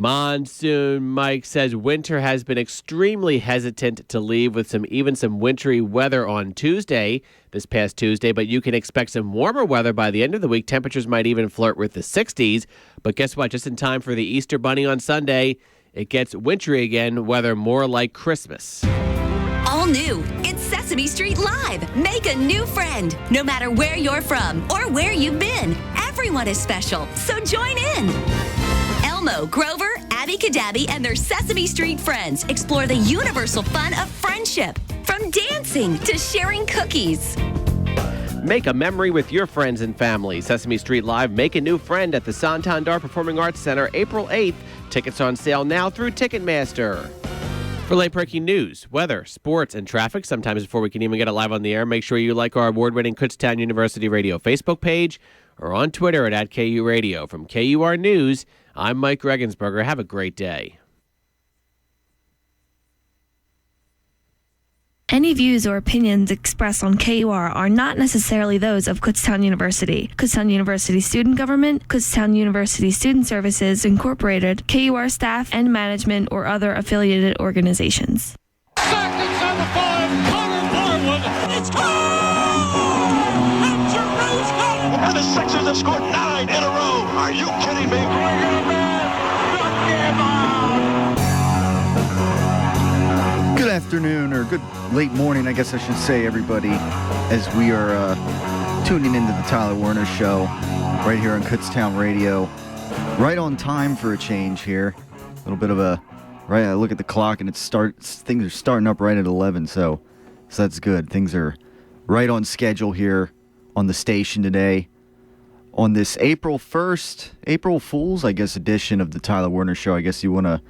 Monsoon Mike says winter has been extremely hesitant to leave with some wintry weather on this past Tuesday, but you can expect some warmer weather by the end of the week. Temperatures might even flirt with the 60s. But guess what? Just in time for the Easter Bunny on Sunday, it gets wintry again, weather more like Christmas. All new. It's Sesame Street Live. Make a new friend. No matter where you're from or where you've been, everyone is special. So join in. Elmo, Grover, Abby Cadabby, and their Sesame Street friends explore the universal fun of friendship. From dancing to sharing cookies. Make a memory with your friends and family. Sesame Street Live, make a new friend at the Santander Performing Arts Center, April 8th. Tickets on sale now through Ticketmaster. For late-breaking news, weather, sports, and traffic, sometimes before we can even get it live on the air, make sure you like our award-winning Kutztown University Radio Facebook page or on Twitter at KU Radio. From KUR News, I'm Mike Regensberger. Have a great day. Any views or opinions expressed on KUR are not necessarily those of Kutztown University, Kutztown University Student Government, Kutztown University Student Services Incorporated, KUR staff and management, or other affiliated organizations. Seconds on the 5, Connor Barwood. It's gone! And Jerusalem! And the Sixers have scored 9 in a row. Are you kidding me? Good afternoon, or good late morning, I guess I should say, everybody, as we are tuning into the Tyler Werner Show right here on Kutztown Radio. Right on time for a change here. A little bit of I look at the clock and things are starting up right at 11, so that's good. Things are right on schedule here on the station today. On this April 1st, April Fool's, I guess, edition of the Tyler Werner Show, I guess if you want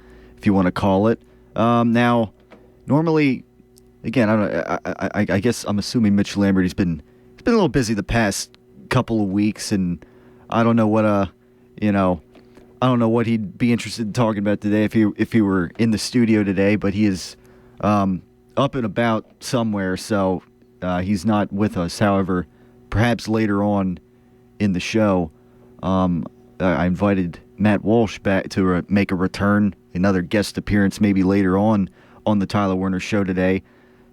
to call it. Now, normally, again, I guess I'm assuming Mitch Lambert, he's been a little busy the past couple of weeks, and I don't know what he'd be interested in talking about today if he were in the studio today, but he is up and about somewhere, so he's not with us. However, perhaps later on in the show, I invited Matt Walsh back to make a return, another guest appearance maybe later on the Tyler Werner Show today.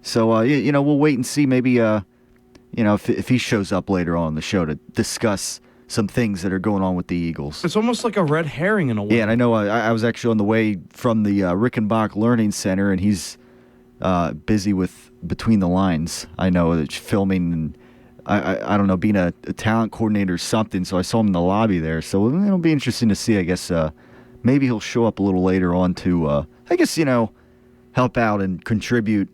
So, we'll wait and see maybe, if he shows up later on the show to discuss some things that are going on with the Eagles. It's almost like a red herring in a way. Yeah, and I know I was actually on the way from the Rickenbach Learning Center, and he's busy with Between the Lines. I know that filming and I don't know, being a talent coordinator or something, so I saw him in the lobby there. So it'll be interesting to see, I guess. Maybe he'll show up a little later on to, help out and contribute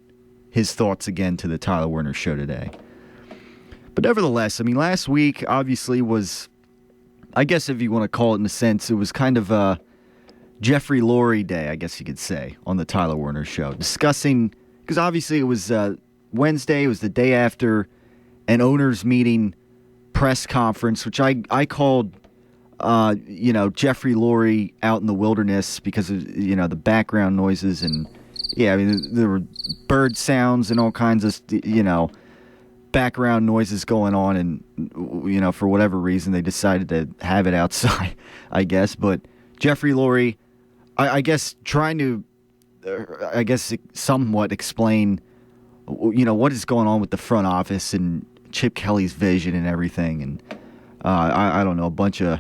his thoughts again to the Tyler Werner Show today. But nevertheless, I mean, last week obviously was, I guess if you want to call it in a sense, it was kind of a Jeffrey Lurie day, I guess you could say, on the Tyler Werner Show. Discussing, because obviously it was Wednesday, it was the day after an owners meeting press conference, which I called, Jeffrey Lurie out in the wilderness because of, the background noises and, there were bird sounds and all kinds of, background noises going on, and, for whatever reason, they decided to have it outside, I guess. But Jeffrey Lurie, I guess, trying to, somewhat explain, what is going on with the front office and Chip Kelly's vision and everything, and I don't know, a bunch of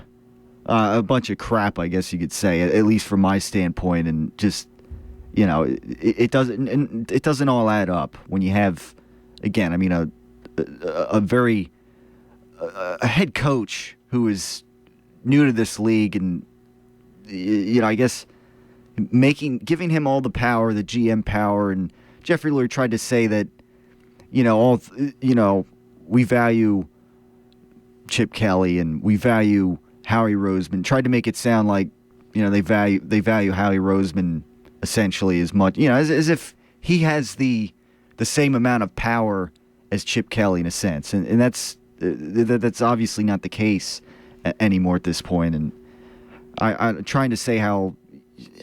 crap, I guess you could say, at least from my standpoint, and just it doesn't all add up when you have, again, I mean, a head coach who is new to this league, and I guess giving him all the power, the GM power, and Jeffrey Lurie tried to say that we value Chip Kelly and we value Howie Roseman. Tried to make it sound like they value Howie Roseman essentially as much, as if he has the same amount of power as Chip Kelly in a sense, and that's obviously not the case anymore at this point. And I'm trying to say how,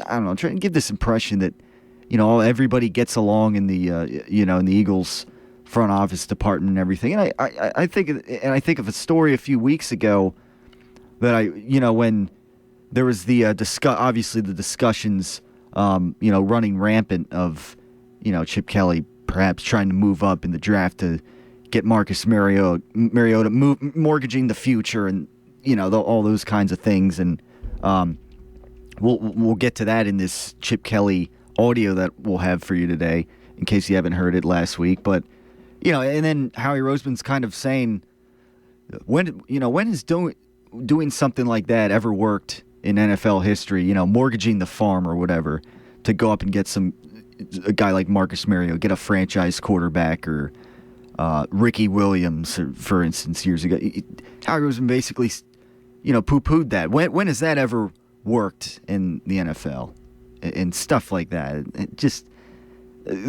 I don't know, I'm trying to give this impression that everybody gets along in the in the Eagles front office department and everything. And I think of a story a few weeks ago that when there was the obviously the discussions, running rampant of, Chip Kelly perhaps trying to move up in the draft to get Marcus Mariota mortgaging the future, and all those kinds of things. And we'll get to that in this Chip Kelly audio that we'll have for you today, in case you haven't heard it last week. But and then Howie Roseman's kind of saying, when has doing something like that ever worked in NFL history? Mortgaging the farm or whatever to go up and get a guy like Marcus Mariota, get a franchise quarterback, or Ricky Williams, for instance, years ago. Howie Roseman basically, poo-pooed that. When has that ever worked in the NFL and stuff like that? It just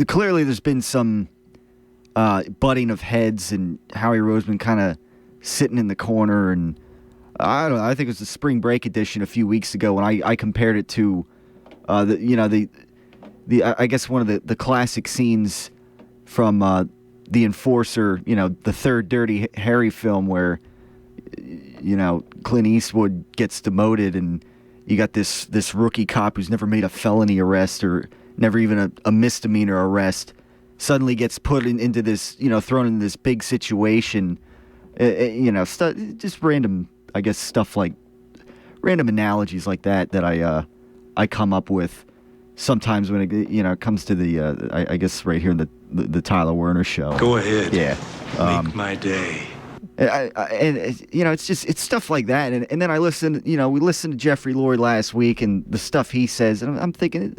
clearly there's been some butting of heads, and Howie Roseman kind of sitting in the corner. And I don't know. I think it was the spring break edition a few weeks ago when I compared it to I guess one of the classic scenes from The Enforcer, the third Dirty Harry film, where Clint Eastwood gets demoted, and you got this rookie cop who's never made a felony arrest or never even a misdemeanor arrest, suddenly gets put into this, thrown in this big situation, just random, I guess, stuff like random analogies like that I come up with sometimes when it comes to the I guess right here in the Tyler Werner Show. Go ahead. Yeah. Make my day. And it's stuff like that, and then I listened. We listened to Jeffrey Lurie last week and the stuff he says, and I'm thinking,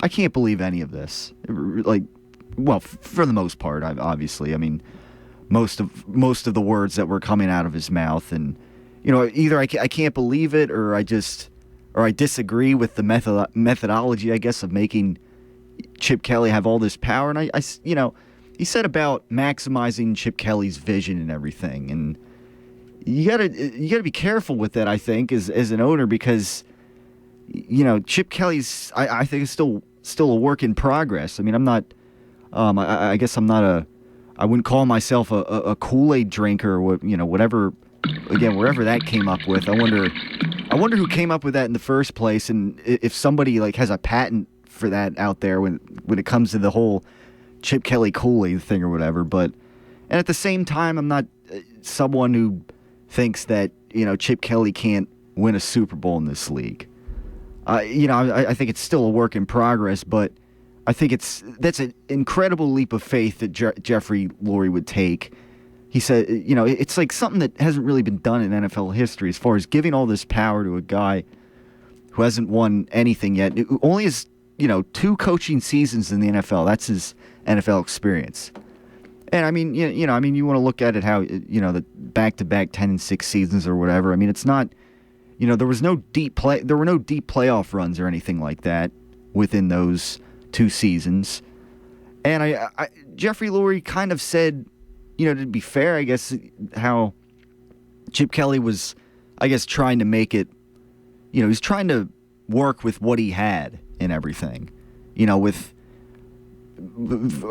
I can't believe any of this. For the most part, obviously. I mean, most of the words that were coming out of his mouth, and either I can't believe it, or I disagree with the methodology, I guess, of making Chip Kelly have all this power. And he said about maximizing Chip Kelly's vision and everything, and you gotta be careful with that, I think, as an owner, because Chip Kelly's I think is still a work in progress. I mean, I'm not I guess I'm not I wouldn't call myself a Kool-Aid drinker, or whatever. Again, wherever that came up with, I wonder who came up with that in the first place, and if somebody has a patent for that out there when it comes to the whole Chip Kelly Kool-Aid thing or whatever. And at the same time, I'm not someone who thinks that Chip Kelly can't win a Super Bowl in this league. I think it's still a work in progress, but I think that's an incredible leap of faith that Jeffrey Lurie would take. He said, it's like something that hasn't really been done in NFL history, as far as giving all this power to a guy who hasn't won anything yet, who only has, 2 coaching seasons in the NFL. That's his NFL experience. And I mean, you want to look at it how, the back-to-back 10-6 seasons or whatever. I mean, it's not, there were no deep playoff runs or anything like that within those 2 seasons. And Jeffrey Lurie kind of said, to be fair, I guess, how Chip Kelly was, I guess, trying to make it, he's trying to work with what he had and everything, with,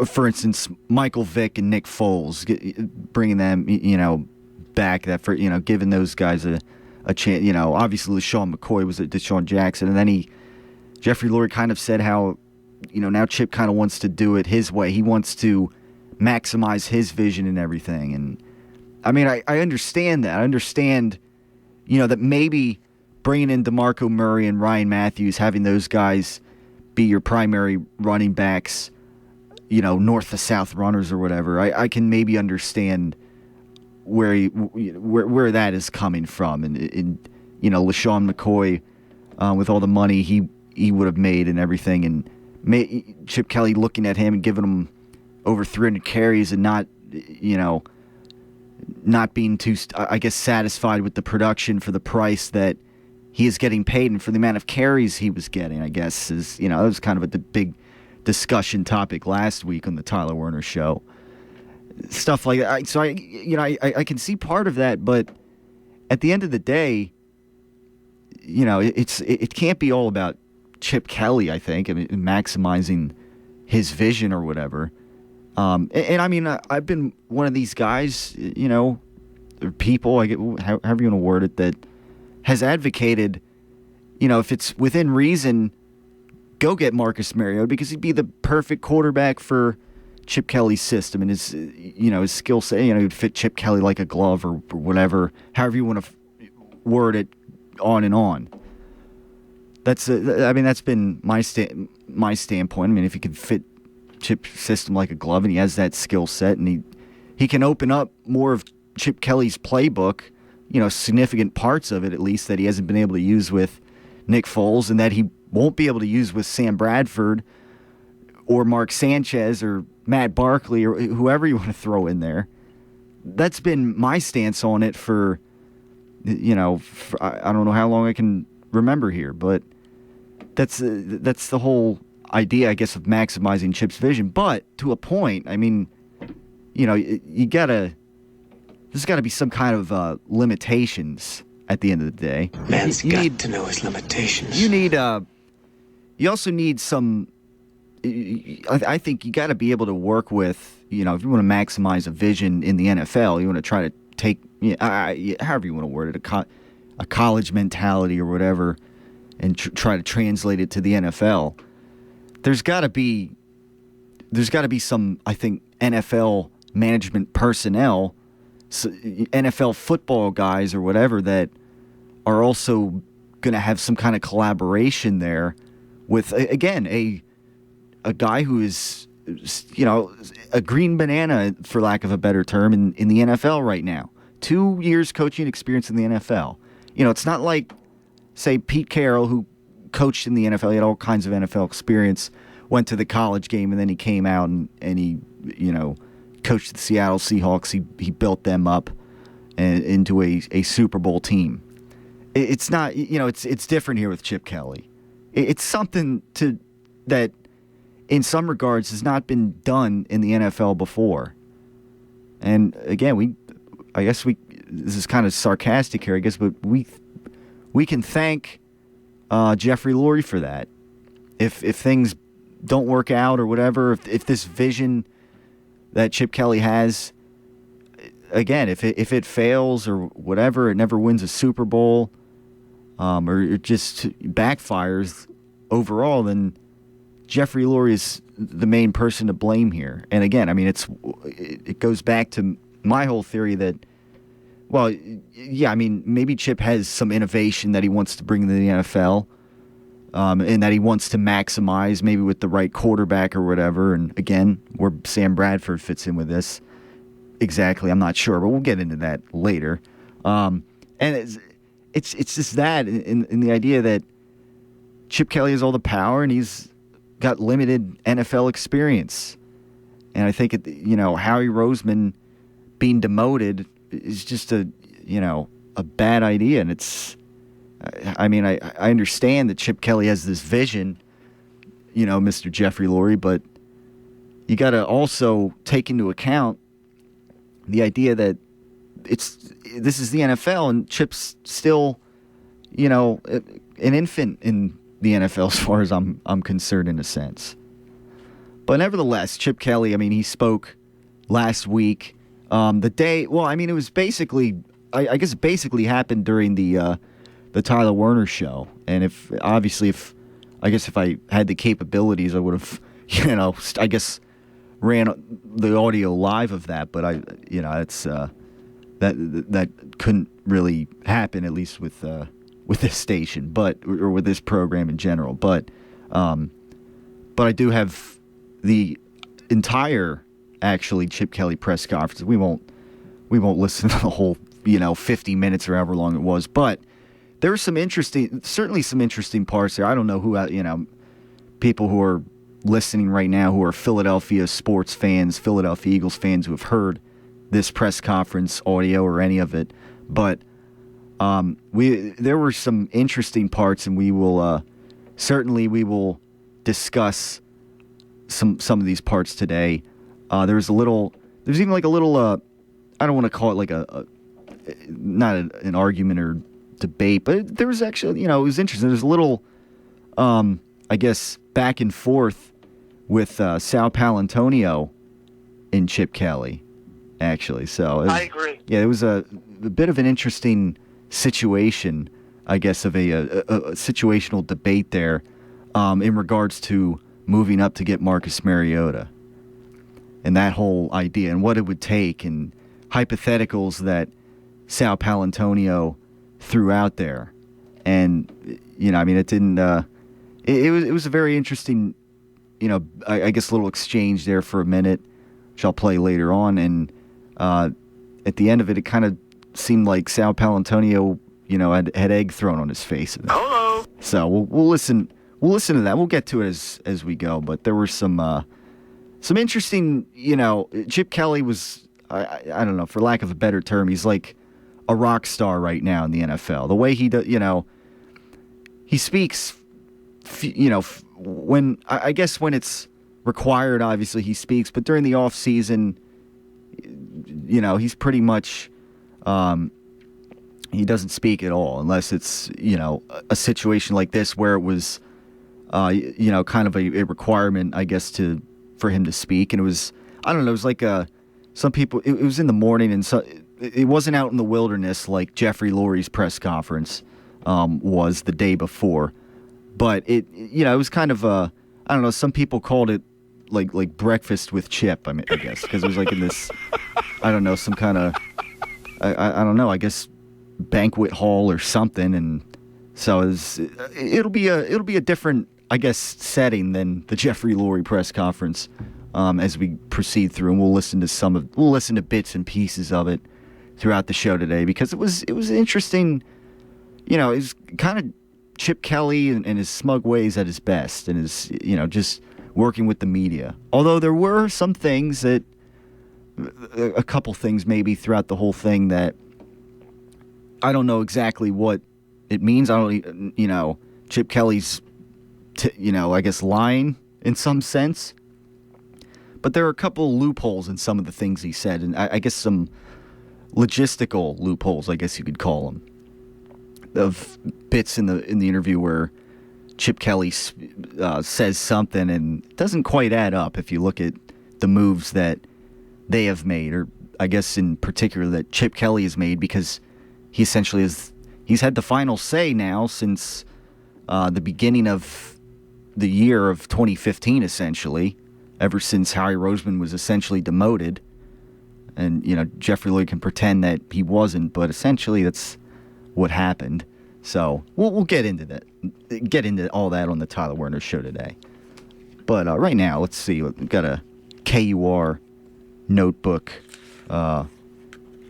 for instance, Michael Vick and Nick Foles, bringing them, back, that for, giving those guys a chance. Obviously LaShawn McCoy was at Deshaun Jackson, and then Jeffrey Lurie kind of said how, now Chip kind of wants to do it his way. He wants to maximize his vision and everything. And I mean, I understand that. I understand, that maybe bringing in DeMarco Murray and Ryan Matthews, having those guys be your primary running backs, north to south runners or whatever. I can maybe understand where that is coming from. And LaShawn McCoy, with all the money he would have made and everything, and Chip Kelly looking at him and giving him over 300 carries and not being too, I guess, satisfied with the production for the price that he is getting paid and for the amount of carries he was getting, I guess, is, that was kind of a big discussion topic last week on the Tyler Werner Show. Stuff like that. So I can see part of that, but at the end of the day, it can't be all about Chip Kelly, I think, maximizing his vision or whatever. And I mean, I've been one of these guys, or people, however you want to word it, that has advocated, if it's within reason, go get Marcus Mariota because he'd be the perfect quarterback for Chip Kelly's system and his skill set. He'd fit Chip Kelly like a glove or whatever, however you want to word it, on and on. That's been my standpoint. I mean, if he could fit Chip's system like a glove and he has that skill set and he can open up more of Chip Kelly's playbook, significant parts of it at least that he hasn't been able to use with Nick Foles and that he won't be able to use with Sam Bradford or Mark Sanchez or Matt Barkley or whoever you want to throw in there. That's been my stance on it for I don't know how long I can remember here, but that's the whole idea, I guess, of maximizing Chip's vision. But to a point, I mean, there's got to be some kind of limitations at the end of the day. Man's got to know his limitations. You also need some. I think you got to be able to work with. If you want to maximize a vision in the NFL, you want to try to take, however you want to word it, a college mentality or whatever, and try to translate it to the NFL. There's got to be some, I think, NFL management personnel, NFL football guys or whatever that are also going to have some kind of collaboration there with, again, a guy who is, a green banana, for lack of a better term, in the NFL right now. 2 years coaching experience in the NFL. It's not like, say, Pete Carroll, who coached in the NFL. He had all kinds of NFL experience, went to the college game, and then he came out and he, coached the Seattle Seahawks. He built them up into a Super Bowl team. It's not, it's different here with Chip Kelly. It's something that in some regards has not been done in the NFL before. And again, this is kind of sarcastic here, I guess, but we can thank Jeffrey Lurie for that. If things don't work out or whatever, if this vision that Chip Kelly has, again, if it fails or whatever, it never wins a Super Bowl, or it just backfires overall, then Jeffrey Lurie is the main person to blame here. And again, I mean, it goes back to my whole theory that, well, yeah, I mean, maybe Chip has some innovation that he wants to bring to the NFL, and that he wants to maximize maybe with the right quarterback or whatever. And again, where Sam Bradford fits in with this, exactly, I'm not sure, but we'll get into that later. And it's just that in the idea that Chip Kelly has all the power and he's got limited NFL experience. And I think, Howie Roseman being demoted is just a bad idea. And it's, I mean, I understand that Chip Kelly has this vision, Mr. Jeffrey Lurie, but you got to also take into account the idea that this is the NFL and Chip's still, an infant in the NFL as far as I'm concerned in a sense. But nevertheless, Chip Kelly, I mean, he spoke last week. It was basically, I guess it basically happened during the Tyler Werner Show. And if I had the capabilities, I would have, I guess ran the audio live of that. But it's that couldn't really happen, at least with this station, or with this program in general. But I do have the entire Chip Kelly press conference. We won't listen to the whole 50 minutes or however long it was, but there were certainly some interesting parts there. I don't know who people who are listening right now who are Philadelphia sports fans, Philadelphia Eagles fans who have heard this press conference audio or any of it, but there were some interesting parts, and we will discuss some of these parts today. There's even like a little, I don't want to call it like not an argument or debate, but there was actually, it was interesting. There's a little, I guess, back and forth with Sal Paolantonio and Chip Kelly, actually. So I agree. Yeah, it was a bit of an interesting situation I guess, of a situational debate there in regards to moving up to get Marcus Mariota and that whole idea and what it would take and hypotheticals that Sal Paolantonio threw out there. And, it didn't it was a very interesting, I guess little exchange there for a minute, which I'll play later on. And at the end of it, it kind of seemed like Sal Paolantonio, had egg thrown on his face. Hello. So we'll listen to that. We'll get to it as we go. But there were some interesting, Chip Kelly was, I don't know, for lack of a better term, he's like a rock star right now in the NFL. The way he does, he speaks, when I guess when it's required, obviously he speaks, but during the off season, he's pretty much, he doesn't speak at all unless it's, a situation like this where it was, kind of a requirement, I guess, for him to speak. And it was, I don't know, it was like some people, it was in the morning, and so it wasn't out in the wilderness like Jeffrey Lurie's press conference was the day before. But it was kind of I don't know, some people called it like breakfast with Chip, I guess, because it was like in this, I don't know, some kind of, I don't know, I guess banquet hall or something. And so it'll be a different, I guess, setting than the Jeffrey Lurie press conference as we proceed through, and we'll listen to bits and pieces of it throughout the show today, because it was interesting. It was kind of Chip Kelly and his smug ways at his best, and his just working with the media. Although there were some things a couple things maybe throughout the whole thing that I don't know exactly what it means. I don't, Chip Kelly's, I guess lying in some sense. But there are a couple loopholes in some of the things he said, and I guess some logistical loopholes, I guess you could call them, of bits in the interview where Chip Kelly says something and it doesn't quite add up if you look at the moves that they have made, or I guess in particular that Chip Kelly has made, because he essentially he's had the final say now since the beginning of the year of 2015, essentially, ever since Harry Roseman was essentially demoted. And, Jeffrey Lurie can pretend that he wasn't, but essentially that's what happened. So we'll get into that, get into all that on the Tyler Werner Show today. But right now, let's see. We've got a KUR notebook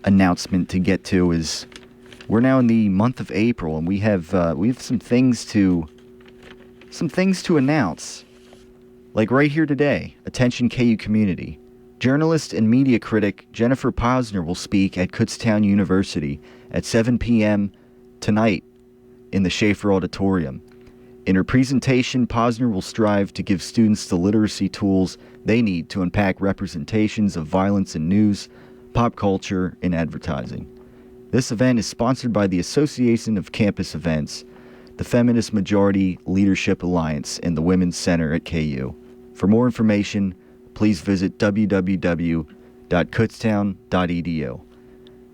announcement to get to. Is we're now in the month of April, and we have some things to announce. Like right here today, attention KU community. Journalist and media critic Jennifer Posner will speak at Kutztown University at 7 p.m. tonight in the Schaefer Auditorium. In her presentation, Posner will strive to give students the literacy tools they need to unpack representations of violence in news, pop culture, and advertising. This event is sponsored by the Association of Campus Events, the Feminist Majority Leadership Alliance, and the Women's Center at KU. For more information, please visit www.kutztown.edu.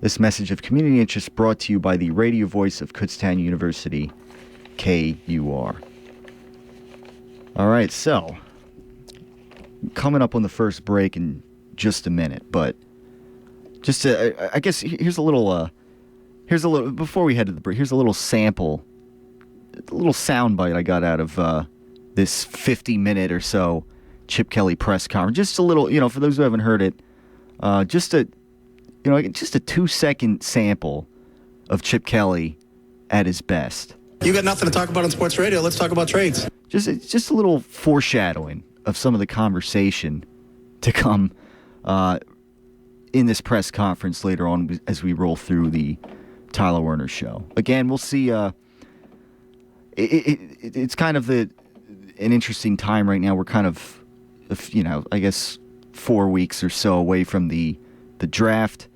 This message of community interest brought to you by the radio voice of Kutztown University, KUR. All right, so coming up on the first break in just a minute, but just to, I guess here's a little before we head to the break. Here's a little sample, a little soundbite I got out of this 50-minute or so Chip Kelly press conference. Just a little, for those who haven't heard it, just a 2-second sample of Chip Kelly at his best. You got nothing to talk about on sports radio. Let's talk about trades. Just a little foreshadowing of some of the conversation to come in this press conference later on as we roll through the Tyler Werner Show. Again, we'll see. It's kind of an interesting time right now. We're kind of, I guess 4 weeks or so away from the draft.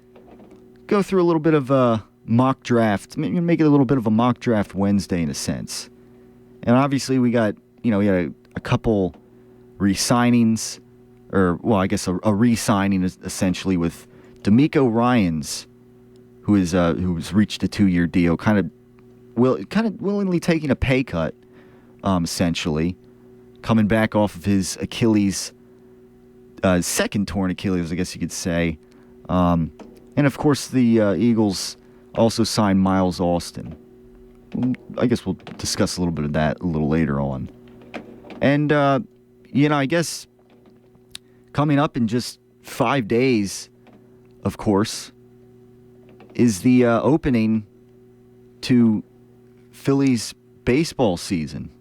Go through a little bit of a mock draft, make it a little bit of a mock draft Wednesday in a sense. And obviously we got, we had a couple re-signings, or, well, I guess a re-signing essentially with D'Amico Ryans, who's reached a 2-year deal, kind of willingly taking a pay cut, essentially, coming back off of his Achilles, second torn Achilles, I guess you could say. And of course, the Eagles also signed Miles Austin. I guess we'll discuss a little bit of that a little later on. And, I guess coming up in just 5 days, of course, is the opening to Phillies baseball season.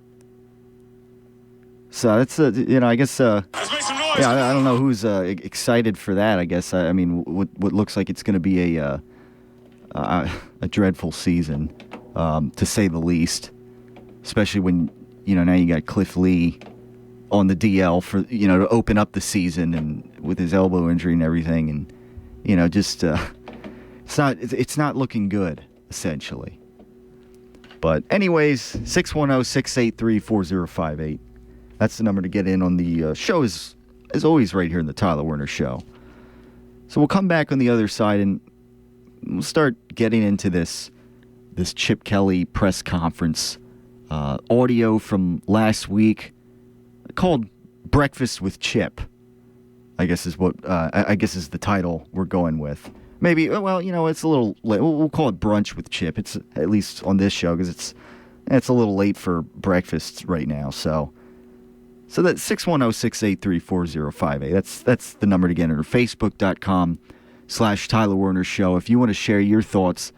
So that's, I guess, I don't know who's excited for that, I guess. I mean, what looks like it's going to be a dreadful season, to say the least, especially when, now you got Cliff Lee on the DL for, to open up the season and with his elbow injury and everything. And, just, it's not looking good, essentially. But anyways, 610-683-4058. That's the number to get in on the show, as always, right here in the Tyler Werner Show. So we'll come back on the other side and we'll start getting into this Chip Kelly press conference audio from last week called Breakfast with Chip, I guess is what is the title we're going with. Maybe, it's a little late. We'll call it Brunch with Chip. It's at least on this show because it's a little late for breakfast right now. So that's 610-683-4058. That's the number to get in, or Facebook.com/Tyler Werner Show. If you want to share your thoughts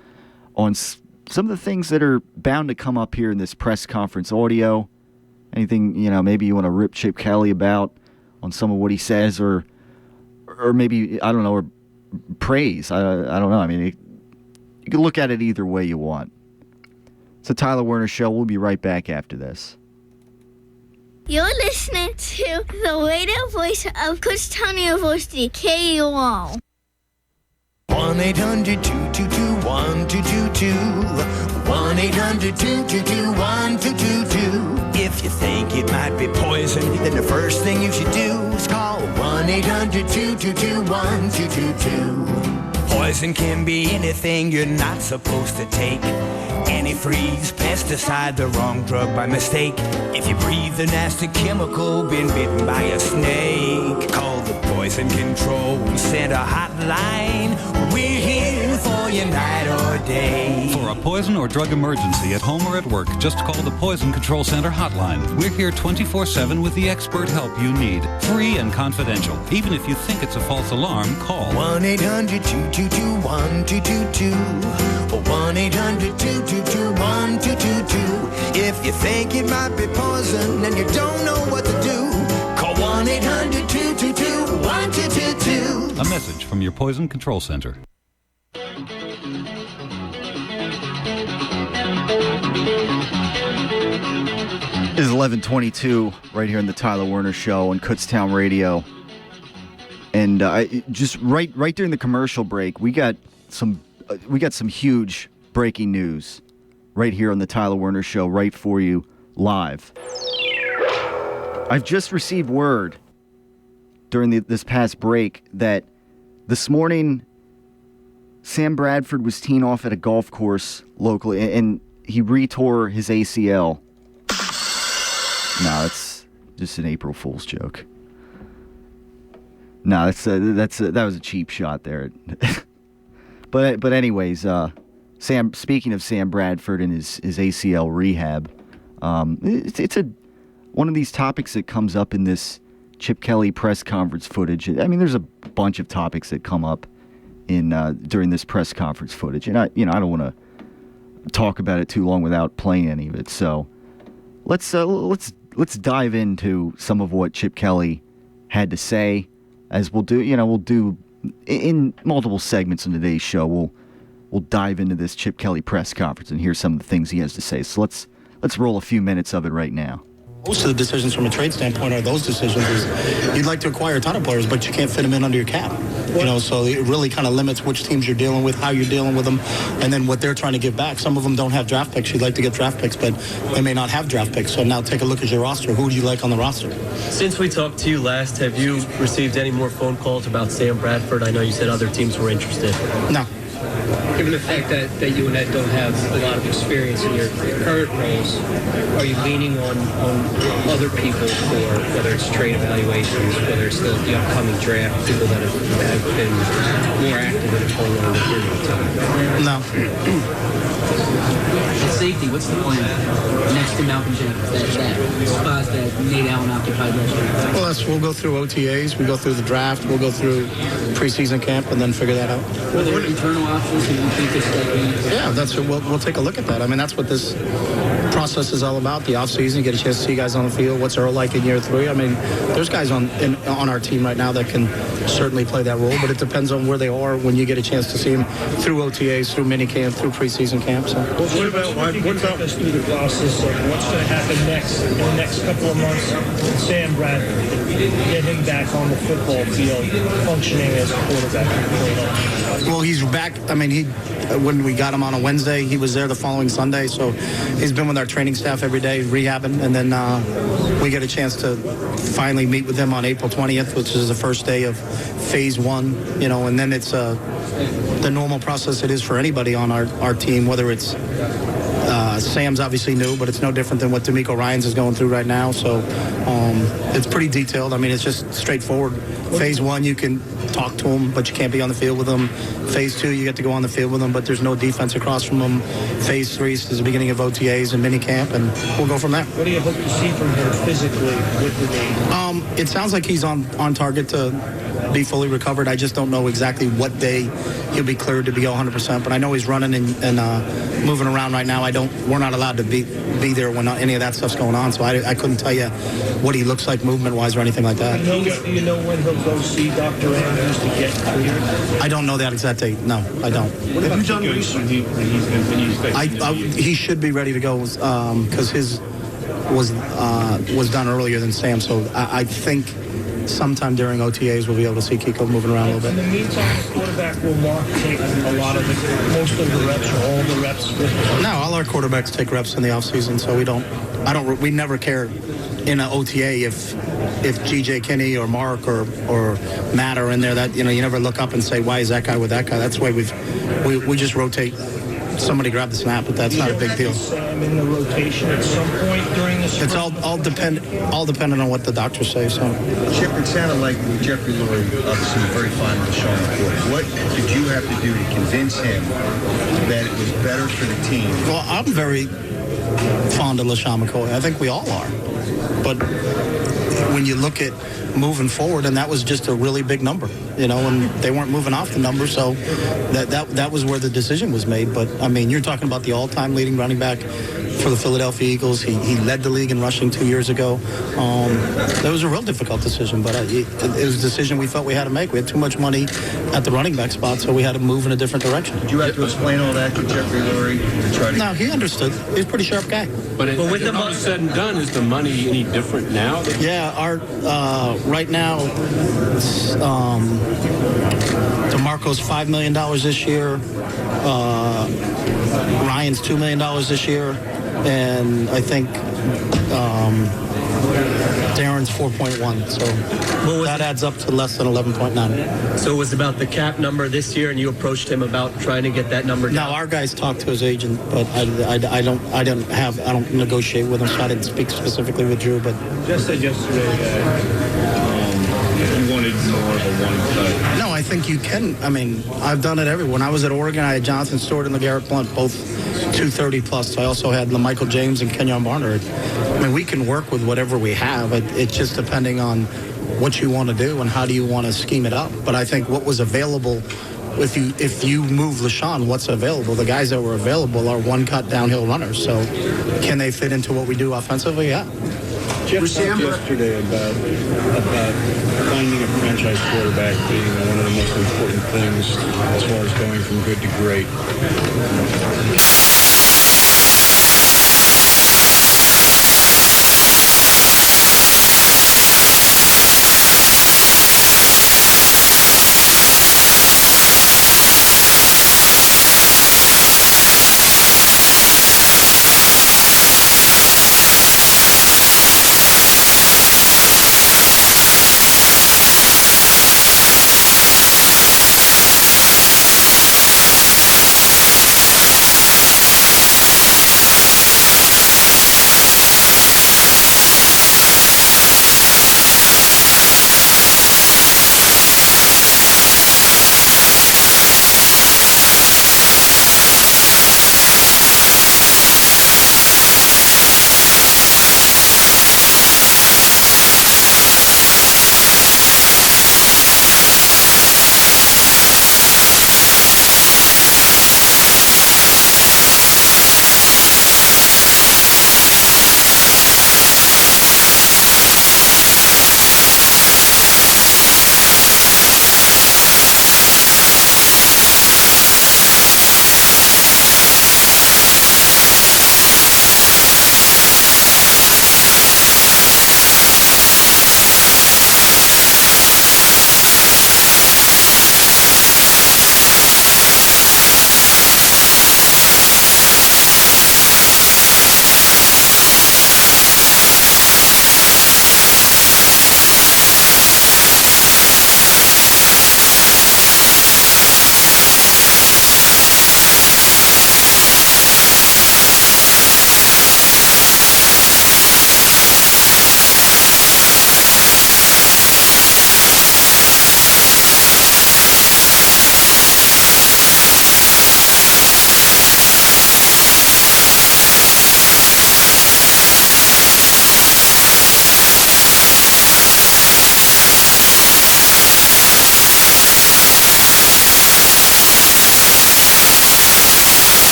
on some of the things that are bound to come up here in this press conference audio, anything, maybe you want to rip Chip Kelly about on some of what he says, or maybe, I don't know, or praise. I don't know. I mean, you can look at it either way you want. It's the Tyler Werner Show. We'll be right back after this. You're listening to the radio voice of Kutztown University, KUO. 1-800-222-1222. 1-800-222-1222. If you think it might be poison, then the first thing you should do is call 1-800-222-1222. Poison can be anything you're not supposed to take. Antifreeze, pesticide, the wrong drug by mistake. If you breathe a nasty chemical, been bitten by a snake, call the Poison Control Center hotline. We're here for you night or day. For a poison or drug emergency at home or at work, just call the Poison Control Center hotline. We're here 24/7 with the expert help you need. Free and confidential. Even if you think it's a false alarm, call 1-800-222-1222. 1-800-222-1222. If you think it might be poison and you don't know what to do, call 1-800-222-1222. A message from your Poison Control Center. It is 11:22 right here in the Tyler Werner Show on Kutztown Radio. And just right during the commercial break, we got some huge breaking news right here on the Tyler Werner Show, right for you, live. I've just received word during this past break that this morning Sam Bradford was teeing off at a golf course locally, and he retore his ACL. No, it's just an April Fool's joke. No, that was a cheap shot there. But anyways, speaking of Sam Bradford and his ACL rehab, it's one of these topics that comes up in this Chip Kelly press conference footage. I mean, there's a bunch of topics that come up during this press conference footage, and I don't want to talk about it too long without playing any of it. So let's dive into some of what Chip Kelly had to say, as we'll do in multiple segments in today's show. We'll dive into this Chip Kelly press conference and hear some of the things he has to say. So let's roll a few minutes of it right now. Most of the decisions from a trade standpoint are those decisions is you'd like to acquire a ton of players, but you can't fit them in under your cap. So it really kind of limits which teams you're dealing with, how you're dealing with them, and then what they're trying to give back. Some of them don't have draft picks. You'd like to get draft picks, but they may not have draft picks. So now take a look at your roster. Who do you like on the roster? Since we talked to you last, have you received any more phone calls about Sam Bradford? I know you said other teams were interested. No. Given the fact that you and Ed don't have a lot of experience in your current roles, are you leaning on other people for whether it's trade evaluations, whether it's the upcoming draft, people that have been more active in a prolonged period of time? No. At safety, what's the plan next to Malcolm Jenkins? That spot that Nate Allen occupied last year. Well, we'll go through OTAs, we go through the draft, we'll go through preseason camp, and then figure that out. Were there internal options that you think this that Yeah, that's we'll take a look at that. I mean, that's what this process is all about. The offseason, get a chance to see guys on the field. What's Earl like in year 3? I mean, there's guys on our team right now that can certainly play that role, but it depends on where they are when you get a chance to see them through OTAs, through minicamp, through preseason camp. So. What about us through the process of what's going to happen next in the next couple of months with Sam Bradford? Get him back on the football field, functioning as a quarterback. Well, he's back. I mean, when we got him on a Wednesday, he was there the following Sunday. So he's been with our training staff every day, rehabbing, and then we get a chance to finally meet with him on April 20th, which is the first day of phase 1. You know, and then it's the normal process it is for anybody on our team, whether it's Sam's obviously new, but it's no different than what D'Amico Ryans is going through right now. So it's pretty detailed. I mean, it's just straightforward. Phase 1, you can talk to them, but you can't be on the field with them. Phase 2, you get to go on the field with them, but there's no defense across from them. Phase 3 is the beginning of OTAs and minicamp, and we'll go from there. What do you hope to see from him physically with the knee? It sounds like he's on target to be fully recovered. I just don't know exactly what day he'll be cleared to be 100%, but I know he's running and moving around right now. We're not allowed to be there when any of that stuff's going on, so I couldn't tell you what he looks like movement-wise or anything like that. Do you know when he'll go see Dr. Andrews to get cleared? I don't know that exact date. No, I don't. What about done He should be ready to go because his was done earlier than Sam, so I think sometime during OTAs we'll be able to see Kiko moving around a little In bit. the meantime, the quarterback will Mark take a lot of most of the reps or all the reps with him? No, all our quarterbacks take reps in the offseason, so we never care in an OTA if GJ Kinney or Mark or Matt are in there. That you never look up and say, why is that guy with that guy? That's the way we just rotate. Somebody grab the snap, but that's not a big deal. Sam in the rotation at some point during the It's all dependent on what the doctors say. So, Chip, it sounded like Jeffrey Lurie obviously very fond of Sean McCoy. What did you have to do to convince him that it was better for the team? Well, I'm very fond of LaShawn McCoy. I think we all are. But when you look at moving forward, and that was just a really big number, and they weren't moving off the number, so that was where the decision was made. But, I mean, you're talking about the all-time leading running back for the Philadelphia Eagles. He led the league in rushing 2 years ago. That was a real difficult decision, but it was a decision we felt we had to make. We had too much money at the running back spot, so we had to move in a different direction. Did you have to explain all that to Jeffrey Lurie? No, he understood. He's a pretty sharp guy. But with the all said and done, is the money any different now? Yeah, our right now, DeMarco's $5 million this year. Ryan's $2 million this year, and I think Darren's 4.1. So that adds up to less than 11.9. So it was about the cap number this year, and you approached him about trying to get that number down? No, our guys talked to his agent, but I don't negotiate with him, so I didn't speak specifically with Drew. But just said yesterday that you wanted more of a one cut. No, I think you can. I mean, I've done it everywhere. When I was at Oregon, I had Jonathan Stewart and LeGarrette Blunt, both 230 plus. I also had Michael James and Kenyon Barner. I mean, we can work with whatever we have. It's just depending on what you want to do and how do you want to scheme it up. But I think what was available, if you move LaShawn, what's available? The guys that were available are one-cut downhill runners. So can they fit into what we do offensively? Yeah. Jeff talked yesterday about finding a franchise quarterback being one of the most important things as far as going from good to great.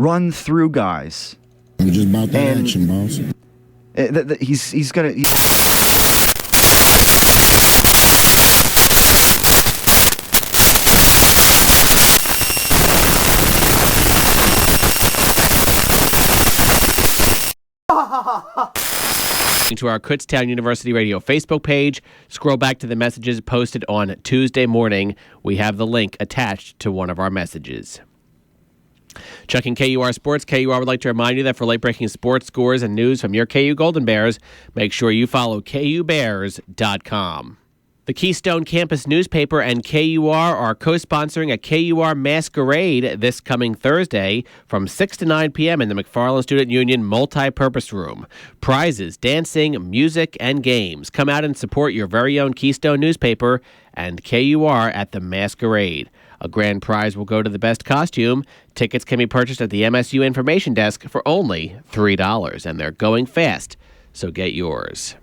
run through guys. It's just about that action, boss. He's gonna. To our Kutztown University Radio Facebook page. Scroll back to the messages posted on Tuesday morning. We have the link attached to one of our messages. Checking KUR Sports, KUR would like to remind you that for late-breaking sports scores and news from your KU Golden Bears, make sure you follow KUBears.com. The Keystone Campus newspaper and KUR are co-sponsoring a KUR Masquerade this coming Thursday from 6 to 9 p.m. in the McFarland Student Union Multi-Purpose Room. Prizes, dancing, music, and games. Come out and support your very own Keystone newspaper and KUR at the Masquerade. A grand prize will go to the best costume. Tickets can be purchased at the MSU Information Desk for only $3, and they're going fast, so get yours.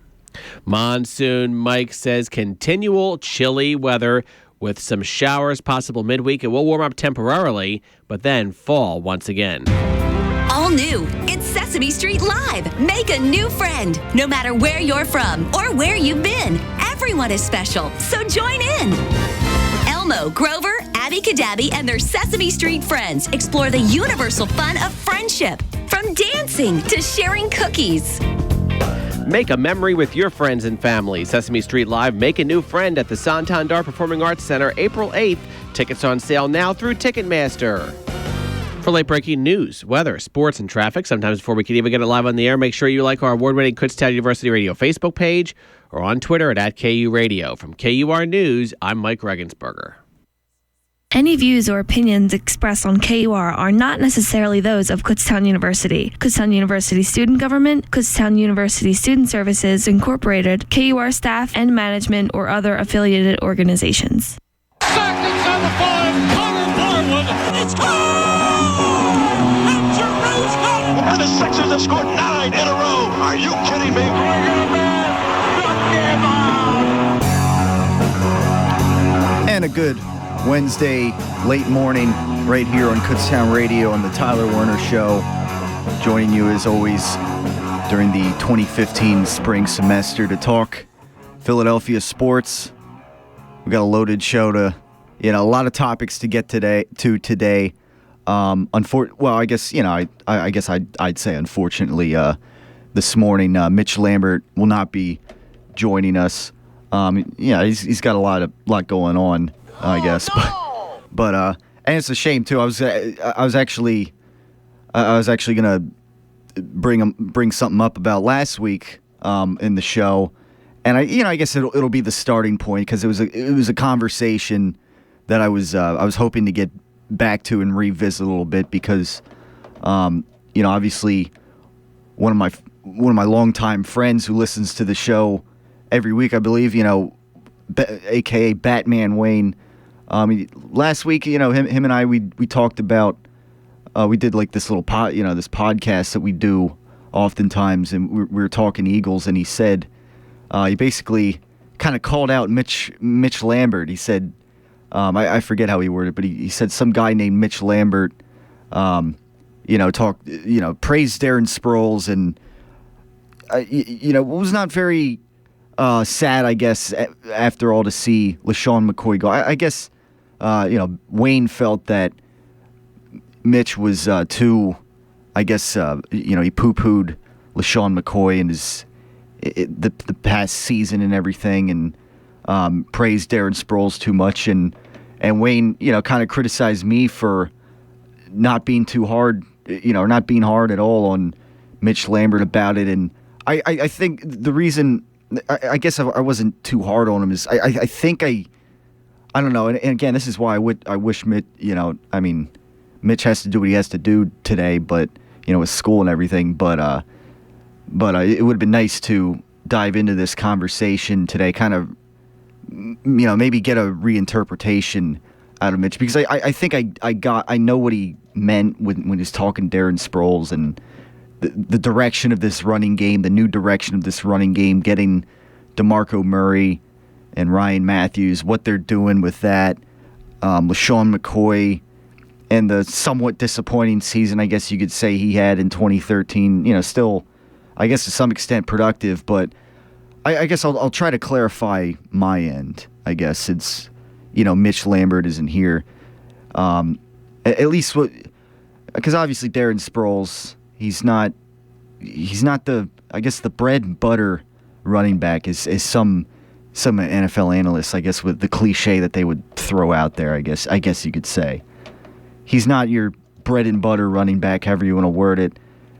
Monsoon Mike says continual chilly weather with some showers possible midweek. It will warm up temporarily, but then fall once again. All new. It's Sesame Street Live. Make a new friend. No matter where you're from or where you've been, everyone is special, so join in. Elmo, Grover, Abby Cadabby, and their Sesame Street friends explore the universal fun of friendship, from dancing to sharing cookies. Make a memory with your friends and family. Sesame Street Live, make a new friend at the Santander Performing Arts Center, April 8th. Tickets on sale now through Ticketmaster. For late-breaking news, weather, sports, and traffic, sometimes before we can even get it live on the air, make sure you like our award-winning Kutztown University Radio Facebook page or on Twitter at KU Radio. From KUR News, I'm Mike Regensberger. Any views or opinions expressed on KUR are not necessarily those of Kutztown University, Kutztown University Student Government, Kutztown University Student Services, Incorporated, KUR staff and management, or other affiliated organizations. Seconds on the 5, Connor Barwood. It's gone! And Giroux's got it! And the Sixers have scored 9 in a row. Are you kidding me? And a good Wednesday late morning right here on Kutztown Radio on the Tyler Werner Show. Joining you as always during the 2015 spring semester to talk Philadelphia sports. We got a loaded show to, a lot of topics to get today. I guess, I'd say unfortunately this morning Mitch Lambert will not be joining us. He's got a lot going on. I guess, but and it's a shame too. I was actually gonna bring something up about last week in the show, and I guess it'll be the starting point because it was a conversation that I was hoping to get back to and revisit a little bit because obviously one of my longtime friends who listens to the show every week, I believe, aka Batman Wayne. Last week, him and I, we talked about, we did like this little this podcast that we do oftentimes, and we were talking Eagles, and he said, he basically kind of called out Mitch Lambert. He said, I forget how he worded it, but he said some guy named Mitch Lambert, praised Darren Sproles, and, it was not very sad, I guess, after all, to see LaShawn McCoy go. I guess, Wayne felt that Mitch was too, I guess, he poo-pooed LaShawn McCoy and the past season and everything, and praised Darren Sproles too much, and Wayne, kind of criticized me for not being too hard, not being hard at all on Mitch Lambert about it, and I think the reason. I guess I wasn't too hard on him. Is I think I don't know. And again, this is why I wish Mitch. Mitch has to do what he has to do today, but with school and everything. But it would have been nice to dive into this conversation today. Kind of, maybe get a reinterpretation out of Mitch because I think I know what he meant when he's talking Darren Sproles and. The direction of this running game, the new direction of this running game, getting DeMarco Murray and Ryan Matthews, what they're doing with that. LaShawn McCoy and the somewhat disappointing season, I guess you could say, he had in 2013, still, I guess to some extent productive, but I guess I'll try to clarify my end, I guess, since, Mitch Lambert isn't here. At least because obviously Darren Sproles, he's not the, I guess, the bread and butter running back is some NFL analysts, I guess, with the cliche that they would throw out there, I guess you could say. He's not your bread and butter running back, however you want to word it.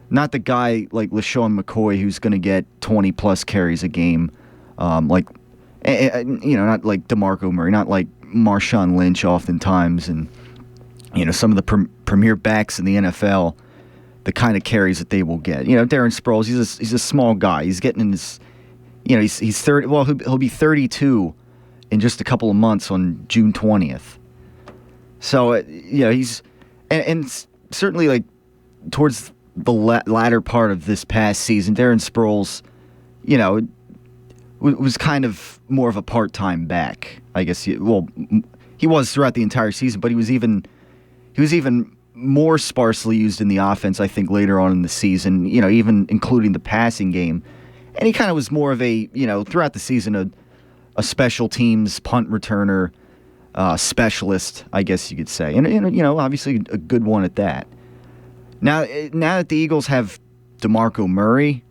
Not the guy like LaShawn McCoy who's going to get 20-plus carries a game. Not like DeMarco Murray, not like Marshawn Lynch oftentimes, and, some of the premier backs in the NFL, the kind of carries that they will get. Darren Sproles, he's a small guy. He's getting in his, he's 30. Well, he'll be 32 in just a couple of months on June 20th. So, he's and certainly like towards the latter part of this past season, Darren Sproles, was kind of more of a part-time back, I guess. He was throughout the entire season, but he was even more sparsely used in the offense, I think, later on in the season, even including the passing game. And he kind of was more of a, throughout the season, a special teams punt returner, specialist, I guess you could say. And obviously a good one at that. Now that the Eagles have DeMarco Murray,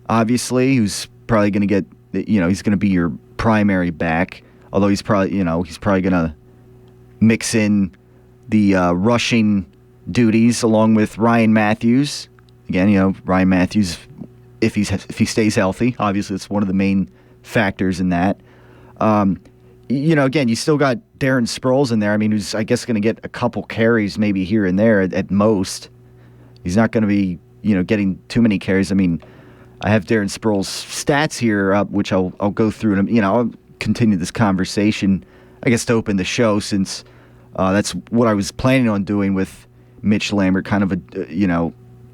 obviously, who's probably going to get, he's going to be your primary back, although he's probably going to mix in the rushing duties along with Ryan Matthews. Again, Ryan Matthews, if he stays healthy, obviously it's one of the main factors in that. Again, you still got Darren Sproles in there. I mean, who's, I guess, going to get a couple carries maybe here and there at most. He's not going to be, getting too many carries. I mean, I have Darren Sproles' stats here up, which I'll go through, and I'll continue this conversation, I guess, to open the show, since that's what I was planning on doing with Mitch Lambert, kind of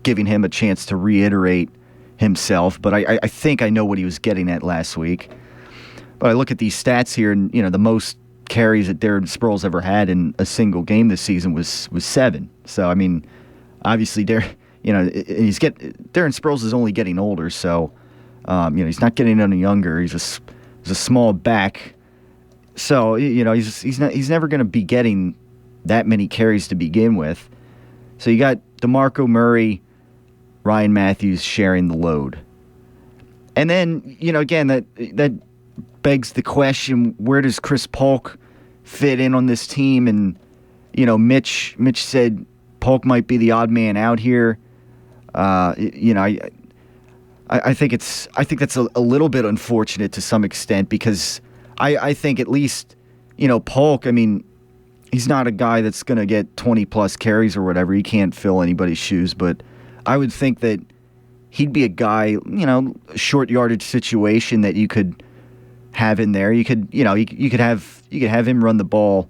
giving him a chance to reiterate himself. But I think I know what he was getting at last week. But I look at these stats here, and the most carries that Darren Sproles ever had in a single game this season was 7. So I mean, obviously, Darren Sproles is only getting older, so he's not getting any younger. He's a small back, so he's never going to be getting that many carries to begin with. So you got DeMarco Murray, Ryan Matthews sharing the load, and then again that begs the question: where does Chris Polk fit in on this team? And Mitch said Polk might be the odd man out here. I think that's a little bit unfortunate to some extent, because I think at least Polk, I mean, he's not a guy that's going to get 20-plus carries or whatever. He can't fill anybody's shoes, but I would think that he'd be a guy, short yardage situation that you could have in there. You could have him run the ball,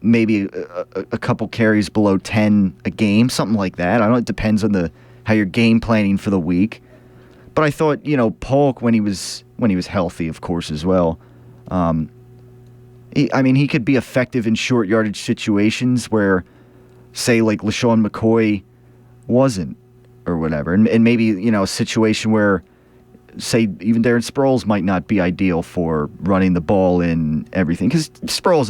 maybe a couple carries below 10 a game, something like that. I don't know. It depends on how you're game planning for the week. But I thought, Polk, when he was healthy, of course, as well. He could be effective in short yardage situations where, say, like LaShawn McCoy wasn't, or whatever, and maybe a situation where, say, even Darren Sproles might not be ideal for running the ball and everything. Because Sproles,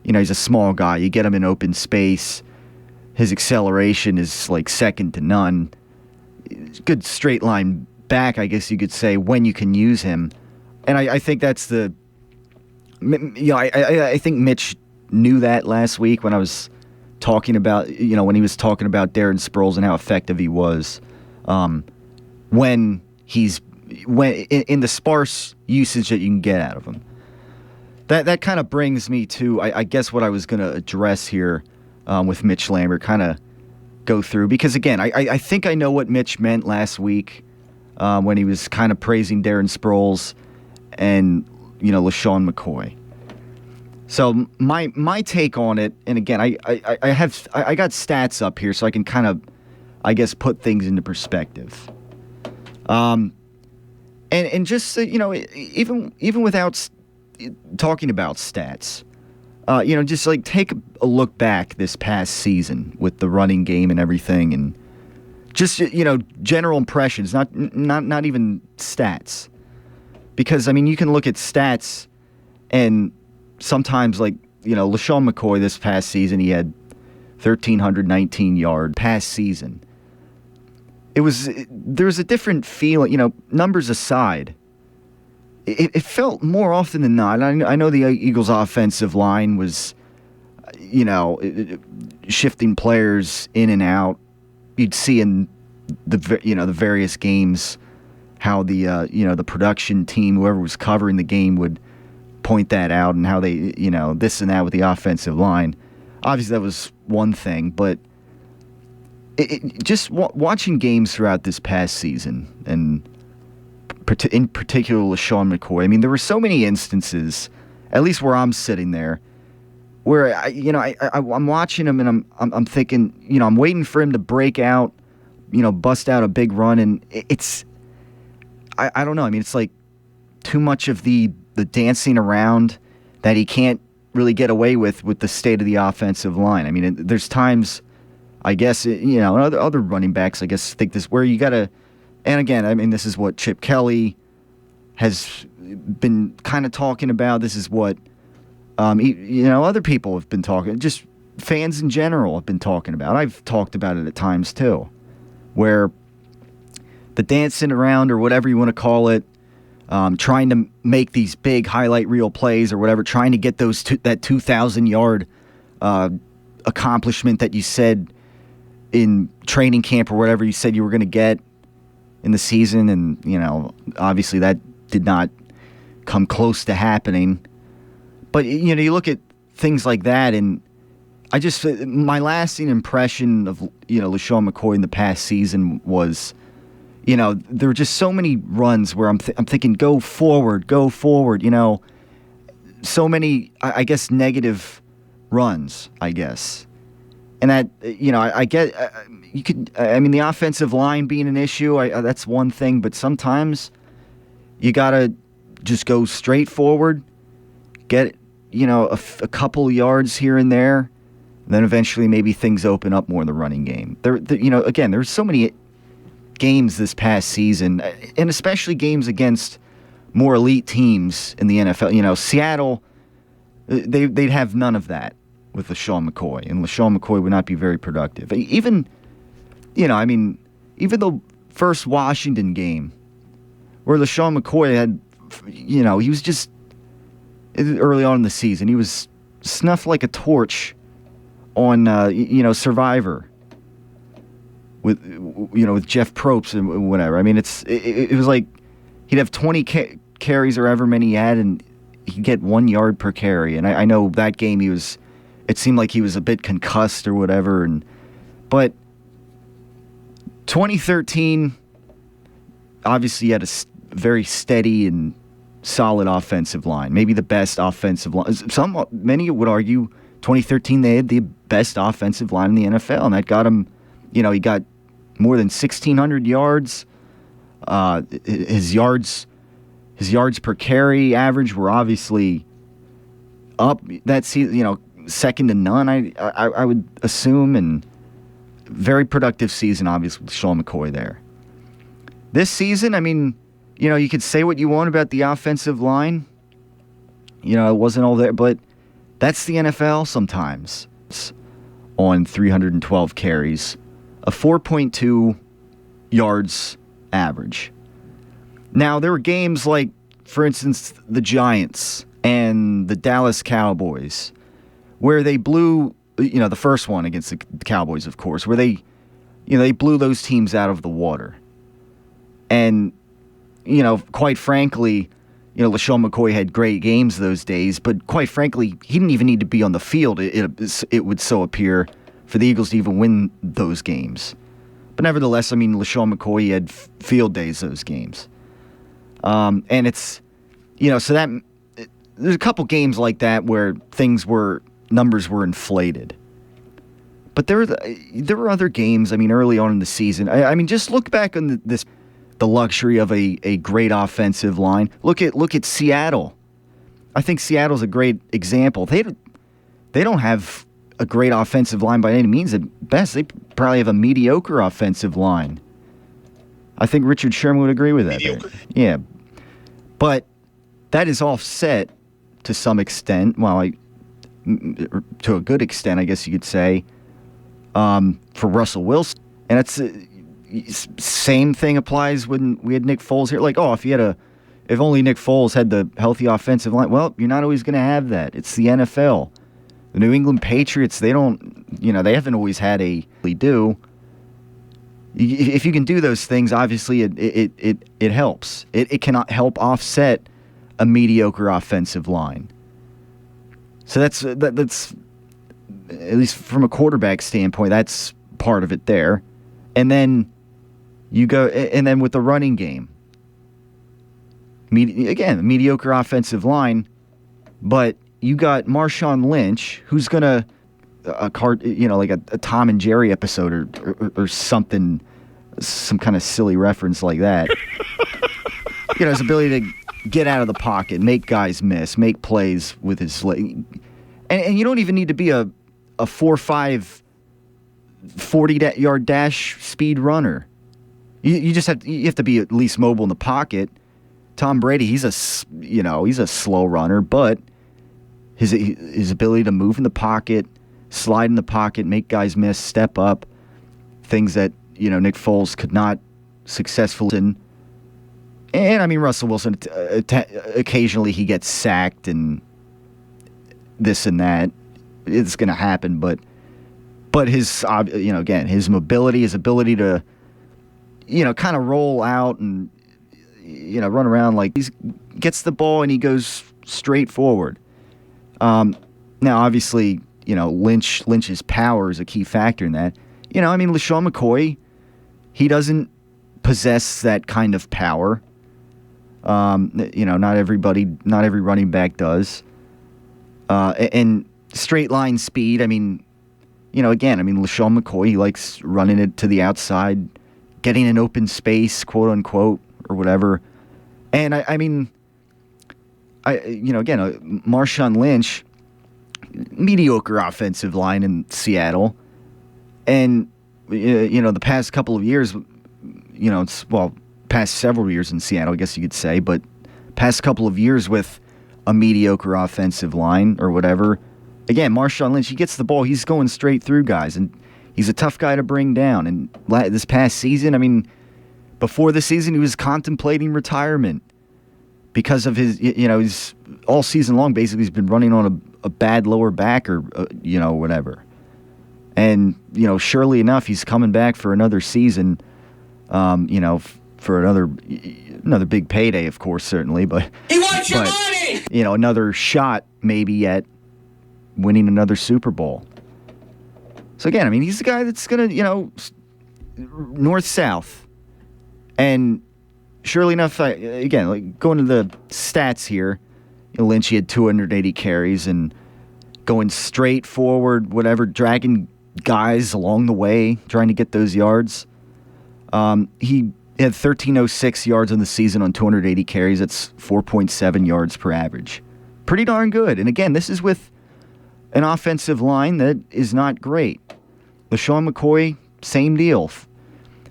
he's a small guy. You get him in open space. His acceleration is like second to none. Good straight line back, I guess you could say, when you can use him. And I think that's the... I think Mitch knew that last week when I was talking about, when he was talking about Darren Sproles and how effective he was. When in the sparse usage that you can get out of him. That kind of brings me to, I guess, what I was going to address here with Mitch Lambert, kind of go through. Because, again, I think I know what Mitch meant last week when he was kind of praising Darren Sproles and, LaShawn McCoy. So my take on it, and again, I got stats up here so I can kind of, I guess, put things into perspective. And just even without talking about stats, just like take a look back this past season with the running game and everything, and just general impressions, not even stats, because I mean you can look at stats, and sometimes like LaShawn McCoy this past season he had 1,319 yards past season. There was a different feeling, numbers aside. It felt more often than not. I know the Eagles' offensive line was, shifting players in and out. You'd see in the various games how the production team, whoever was covering the game, would point that out and how they, this and that with the offensive line. Obviously, that was one thing, but just watching games throughout this past season and in particular LaShawn McCoy. I mean, there were so many instances, at least where I'm sitting there, where I'm watching him and I'm thinking, I'm waiting for him to break out, bust out a big run, and it's I don't know. I mean, it's like too much of the dancing around that he can't really get away with the state of the offensive line. I mean, there's times, I guess, other running backs, I guess, think this where you got to. And again, I mean, this is what Chip Kelly has been kind of talking about. This is what, other people have been talking. Just fans in general have been talking about. I've talked about it at times too, where the dancing around or whatever you want to call it, trying to make these big highlight reel plays or whatever, trying to get that 2,000-yard accomplishment that you said in training camp or whatever you said you were going to get in the season, and obviously that did not come close to happening. But you look at things like that, and my lasting impression of LaShawn McCoy in the past season was, there were just so many runs where I'm thinking go forward, so many I guess negative runs, I guess. And that, I get, you could, I mean, the offensive line being an issue, that's one thing, but sometimes you got to just go straight forward, get, a couple yards here and there, and then eventually maybe things open up more in the running game. Again, there's so many games this past season, and especially games against more elite teams in the NFL. Seattle, they'd have none of that with LaShawn McCoy, and LaShawn McCoy would not be very productive. Even the first Washington game where LaShawn McCoy had, he was just, early on in the season, he was snuffed like a torch on, Survivor with Jeff Probst and whatever. I mean, it was like he'd have 20 carries or however many he had, and he'd get 1 yard per carry. And I know that game it seemed like he was a bit concussed or whatever. But 2013, obviously, had a very steady and solid offensive line, maybe the best offensive line. Many would argue 2013 they had the best offensive line in the NFL, and that got him, he got more than 1,600 yards. His yards per carry average were obviously up that season, second to none, I would assume, and very productive season, obviously, with Sean McCoy there. This season, I mean, you could say what you want about the offensive line. It wasn't all there, but that's the NFL sometimes. On 312 carries, a 4.2 yards average. Now, there were games like, for instance, the Giants and the Dallas Cowboys, where they blew, the first one against the Cowboys, of course, where they blew those teams out of the water. And, quite frankly, LaShawn McCoy had great games those days, but quite frankly, he didn't even need to be on the field, it would so appear, for the Eagles to even win those games. But nevertheless, I mean, LaShawn McCoy, he had field days those games. And it's, so that, there's a couple games like that where numbers were inflated. But there were other games, I mean, early on in the season. I mean, just look back on the luxury of a great offensive line. Look at Seattle. I think Seattle's a great example. they don't have a great offensive line by any means. At best, they probably have a mediocre offensive line. I think Richard Sherman would agree with that. Mediocre? Yeah. But that is offset to some extent, to a good extent, I guess you could say, for Russell Wilson. And it's same thing applies when we had Nick Foles here. Like, if only Nick Foles had the healthy offensive line. Well, you're not always going to have that. It's the NFL. The New England Patriots, they haven't always had they do. If you can do those things, obviously it helps. It cannot help offset a mediocre offensive line. So that's at least from a quarterback standpoint, that's part of it there. And then with the running game, mediocre offensive line, but you got Marshawn Lynch, who's gonna like a Tom and Jerry episode or something, some kind of silly reference like that. His ability to get out of the pocket, make guys miss, make plays with his leg, and you don't even need to be a 4.5, 40-yard dash speed runner. You have to be at least mobile in the pocket. Tom Brady, he's a slow runner, but his ability to move in the pocket, slide in the pocket, make guys miss, step up, things that Nick Foles could not successfully. And I mean Russell Wilson, occasionally he gets sacked and this and that. It's going to happen, but his again, his mobility, his ability to kind of roll out and run around, like he gets the ball and he goes straight forward. Now obviously, Lynch's power is a key factor in that. LaShawn McCoy, he doesn't possess that kind of power. Not every running back does. And straight line speed, LaShawn McCoy, he likes running it to the outside, getting an open space, quote unquote, or whatever. And Marshawn Lynch, mediocre offensive line in Seattle. And, the past couple of years, past several years in Seattle, I guess you could say, but past couple of years with a mediocre offensive line or whatever. Again, Marshawn Lynch, he gets the ball, he's going straight through guys, and he's a tough guy to bring down. And this past season, before the season, he was contemplating retirement because of his, all season long, basically, he's been running on a bad lower back or, whatever. And, surely enough, he's coming back for another season, for another big payday, of course, certainly. But he wants your money! Another shot maybe at winning another Super Bowl. So again, he's the guy that's going to, north-south. And surely enough, going to the stats here, Lynch, he had 280 carries and going straight forward, whatever, dragging guys along the way, trying to get those yards. He had 1,306 yards in the season on 280 carries. That's 4.7 yards per average. Pretty darn good. And again, this is with an offensive line that is not great. LaShawn McCoy, same deal.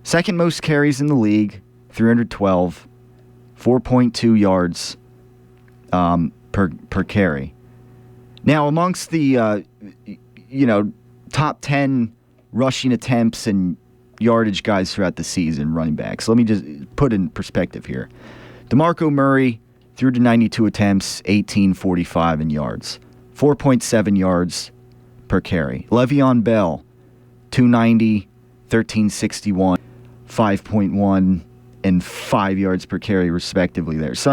Second most carries in the league, 312, 4.2 yards per carry. Now, amongst the top 10 rushing attempts and yardage guys throughout the season, running backs, let me just put in perspective here. DeMarco Murray threw to 92 attempts, 18.45 in yards, 4.7 yards per carry. Le'Veon Bell, 290, 13.61, 5.1, and 5 yards per carry, respectively there. So,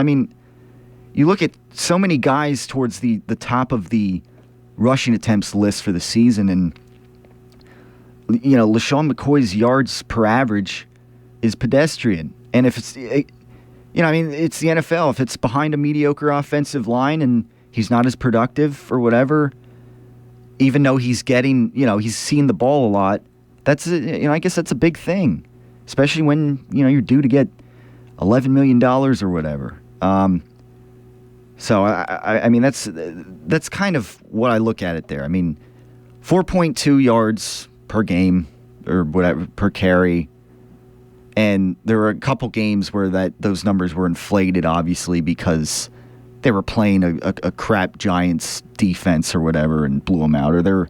you look at so many guys towards the top of the rushing attempts list for the season, and, LaShawn McCoy's yards per average is pedestrian. And if it's, it's the NFL. If it's behind a mediocre offensive line and he's not as productive or whatever, even though he's getting, he's seeing the ball a lot, that's, I guess that's a big thing, especially when, you're due to get $11 million or whatever. So, I mean, that's kind of what I look at it there. I mean, 4.2 yards per game or whatever per carry. And there were a couple games where those numbers were inflated, obviously, because they were playing a crap Giants defense or whatever and blew them out. Or they're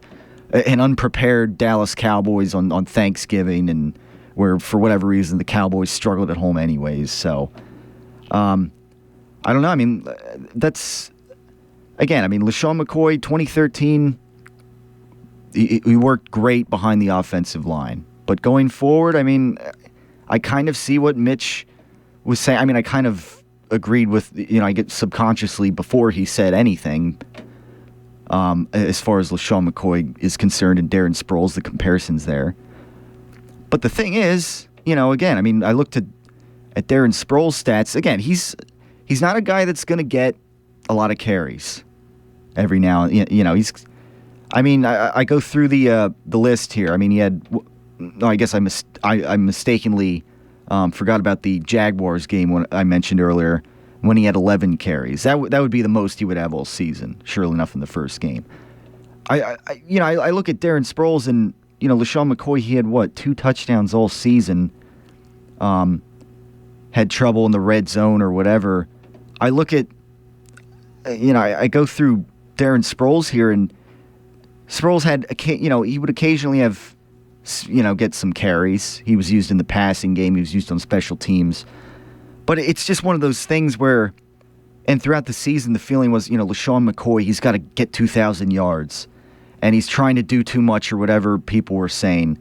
an unprepared Dallas Cowboys on Thanksgiving, and where, for whatever reason, the Cowboys struggled at home anyways. So, I don't know. I mean, that's, again, I mean, LeSean McCoy, 2013, he worked great behind the offensive line. But going forward, I mean, I kind of see what Mitch was saying. I mean, I kind of agreed with, I get subconsciously before he said anything, as far as LeSean McCoy is concerned and Darren Sproles, the comparisons there. But the thing is, again, I mean, I looked at Darren Sproles' stats. Again, he's not a guy that's going to get a lot of carries every now and he's. I mean, I go through the list here. I mean, he had. No, I guess I mistakenly forgot about the Jaguars game when I mentioned earlier when he had 11 carries. That would be the most he would have all season. Surely enough, in the first game. I look at Darren Sproles and LeSean McCoy. He had 2 touchdowns all season. Had trouble in the red zone or whatever. I look at, I go through Darren Sproles here, and Sproles had, he would occasionally have, get some carries. He was used in the passing game. He was used on special teams. But it's just one of those things where, and throughout the season, the feeling was, LeSean McCoy, he's got to get 2,000 yards, and he's trying to do too much or whatever people were saying.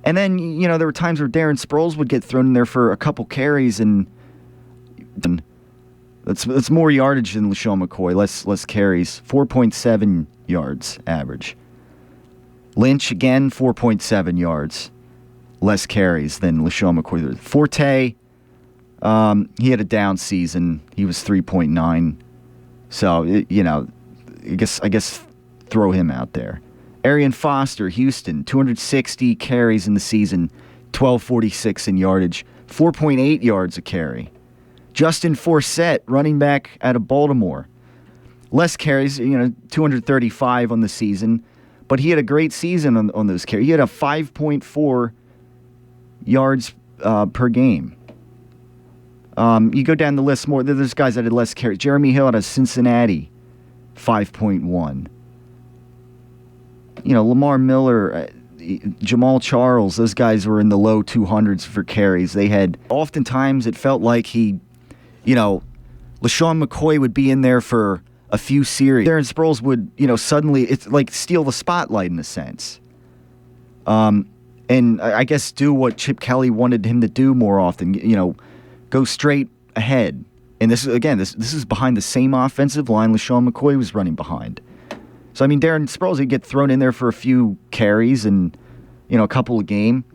And then, there were times where Darren Sproles would get thrown in there for a couple carries, and that's more yardage than LeSean McCoy, less carries, 4.7 yards average. Lynch, again, 4.7 yards, less carries than LeSean McCoy. Forte, he had a down season. He was 3.9. So, I guess throw him out there. Arian Foster, Houston, 260 carries in the season, 1246 in yardage, 4.8 yards a carry. Justin Forsett, running back out of Baltimore, less carries, 235 on the season, but he had a great season on those carries. He had a 5.4 yards per game. You go down the list more. There's guys that had less carries. Jeremy Hill out of Cincinnati, 5.1. Lamar Miller, Jamal Charles, those guys were in the low 200s for carries. They had, oftentimes it felt like LeSean McCoy would be in there for a few series. Darren Sproles would, suddenly, it's like steal the spotlight in a sense. And I guess do what Chip Kelly wanted him to do more often, go straight ahead. And this is, again, this is behind the same offensive line LeSean McCoy was running behind. So, I mean, Darren Sproles, he'd get thrown in there for a few carries and, a couple a game.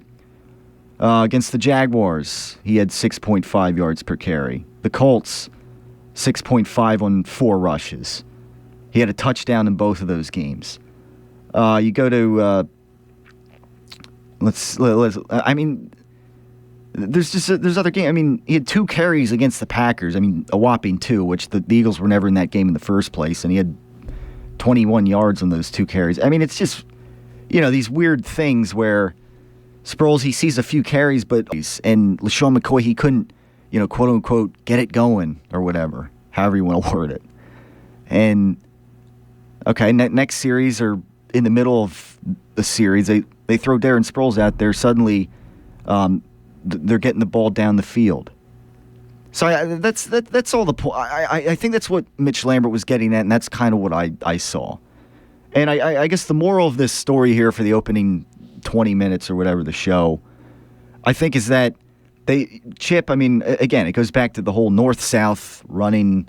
Against the Jaguars, he had 6.5 yards per carry. The Colts, 6.5 on 4 rushes. He had a touchdown in both of those games. You go to, there's other games. I mean, he had 2 carries against the Packers. I mean, a whopping 2, which the Eagles were never in that game in the first place, and he had 21 yards on those 2 carries. I mean, it's just, these weird things where Sproles, he sees a few carries, and LeSean McCoy, he couldn't, quote unquote, get it going or whatever, however you want to word it. And, okay, next series or in the middle of the series, they throw Darren Sproles out there. Suddenly, they're getting the ball down the field. So that's all the point. I think that's what Mitch Lambert was getting at, and that's kind of what I saw. And I guess the moral of this story here for the opening 20 minutes or whatever the show, I think, is that Chip, I mean, again, it goes back to the whole north-south running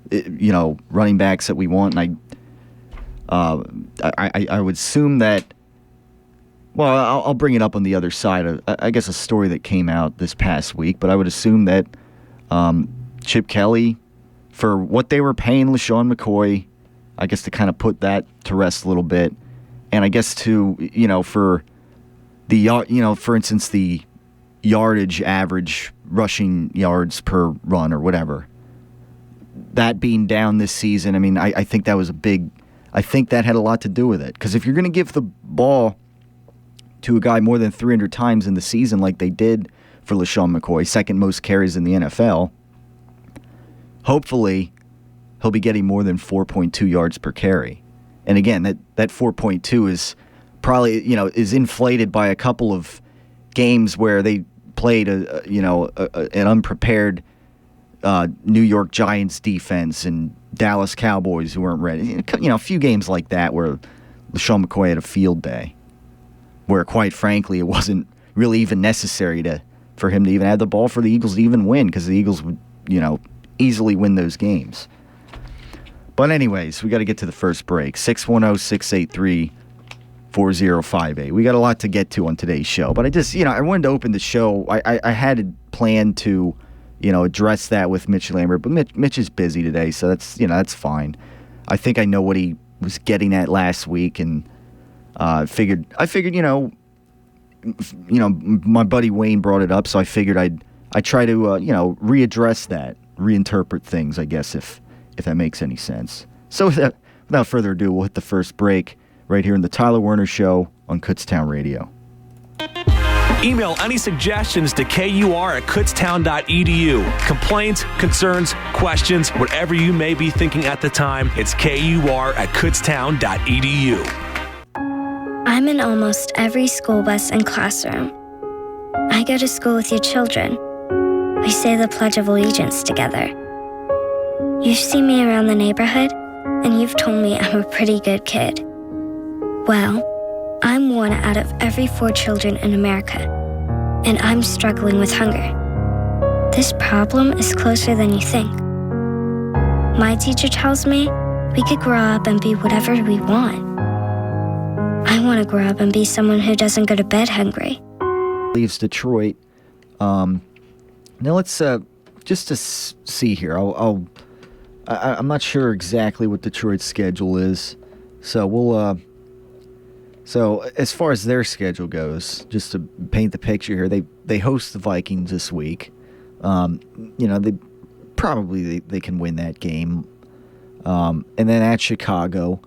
backs that we want. And I would assume that, well, I'll bring it up on the other side of, I guess, a story that came out this past week, but I would assume that Chip Kelly, for what they were paying LeSean McCoy, I guess to kind of put that to rest a little bit, and I guess to, for the, for instance, the yardage average, rushing yards per run or whatever, that being down this season, I mean, I think that was I think that had a lot to do with it. Because if you're going to give the ball to a guy more than 300 times in the season like they did for LaShawn McCoy, second most carries in the NFL, hopefully he'll be getting more than 4.2 yards per carry. And again, that 4.2 is probably, is inflated by a couple of games where they played an unprepared New York Giants defense and Dallas Cowboys who weren't ready. A few games like that where LaShawn McCoy had a field day, where quite frankly it wasn't really even necessary for him to even have the ball for the Eagles to even win, because the Eagles would easily win those games. But anyways, we got to get to the first break. 610-683-4058. We got a lot to get to on today's show, but I just I wanted to open the show. I had planned to address that with Mitch Lambert, but Mitch is busy today, so that's fine. I think I know what he was getting at last week, and I figured my buddy Wayne brought it up, so I figured I'd try to readdress that, reinterpret things, I guess, if that makes any sense. So without further ado, we'll hit the first break right here in the Tyler Werner Show on Kutztown Radio. Email any suggestions to kur@kutztown.edu. Complaints, concerns, questions, whatever you may be thinking at the time, it's kur@kutztown.edu. I'm in almost every school bus and classroom. I go to school with your children. We say the Pledge of Allegiance together. You've seen me around the neighborhood, and you've told me I'm a pretty good kid. Well, I'm one out of every 4 children in America, and I'm struggling with hunger. This problem is closer than you think. My teacher tells me we could grow up and be whatever we want. I want to grow up and be someone who doesn't go to bed hungry. Leaves Detroit. Now let's just to see here. I'm not sure exactly what Detroit's schedule is, so we'll. So as far as their schedule goes, just to paint the picture here, they host the Vikings this week. They can win that game, and then at Chicago,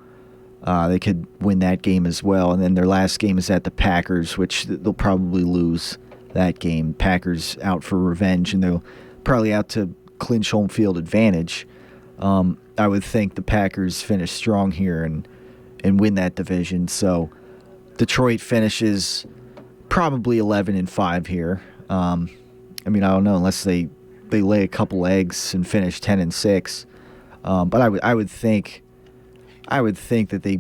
they could win that game as well. And then their last game is at the Packers, which they'll probably lose that game. Packers out for revenge, and they'll probably out to clinch home field advantage. I would think the Packers finish strong here and win that division. So Detroit finishes probably 11-5 here. I don't know, unless they lay a couple eggs and finish 10-6. But I would think that they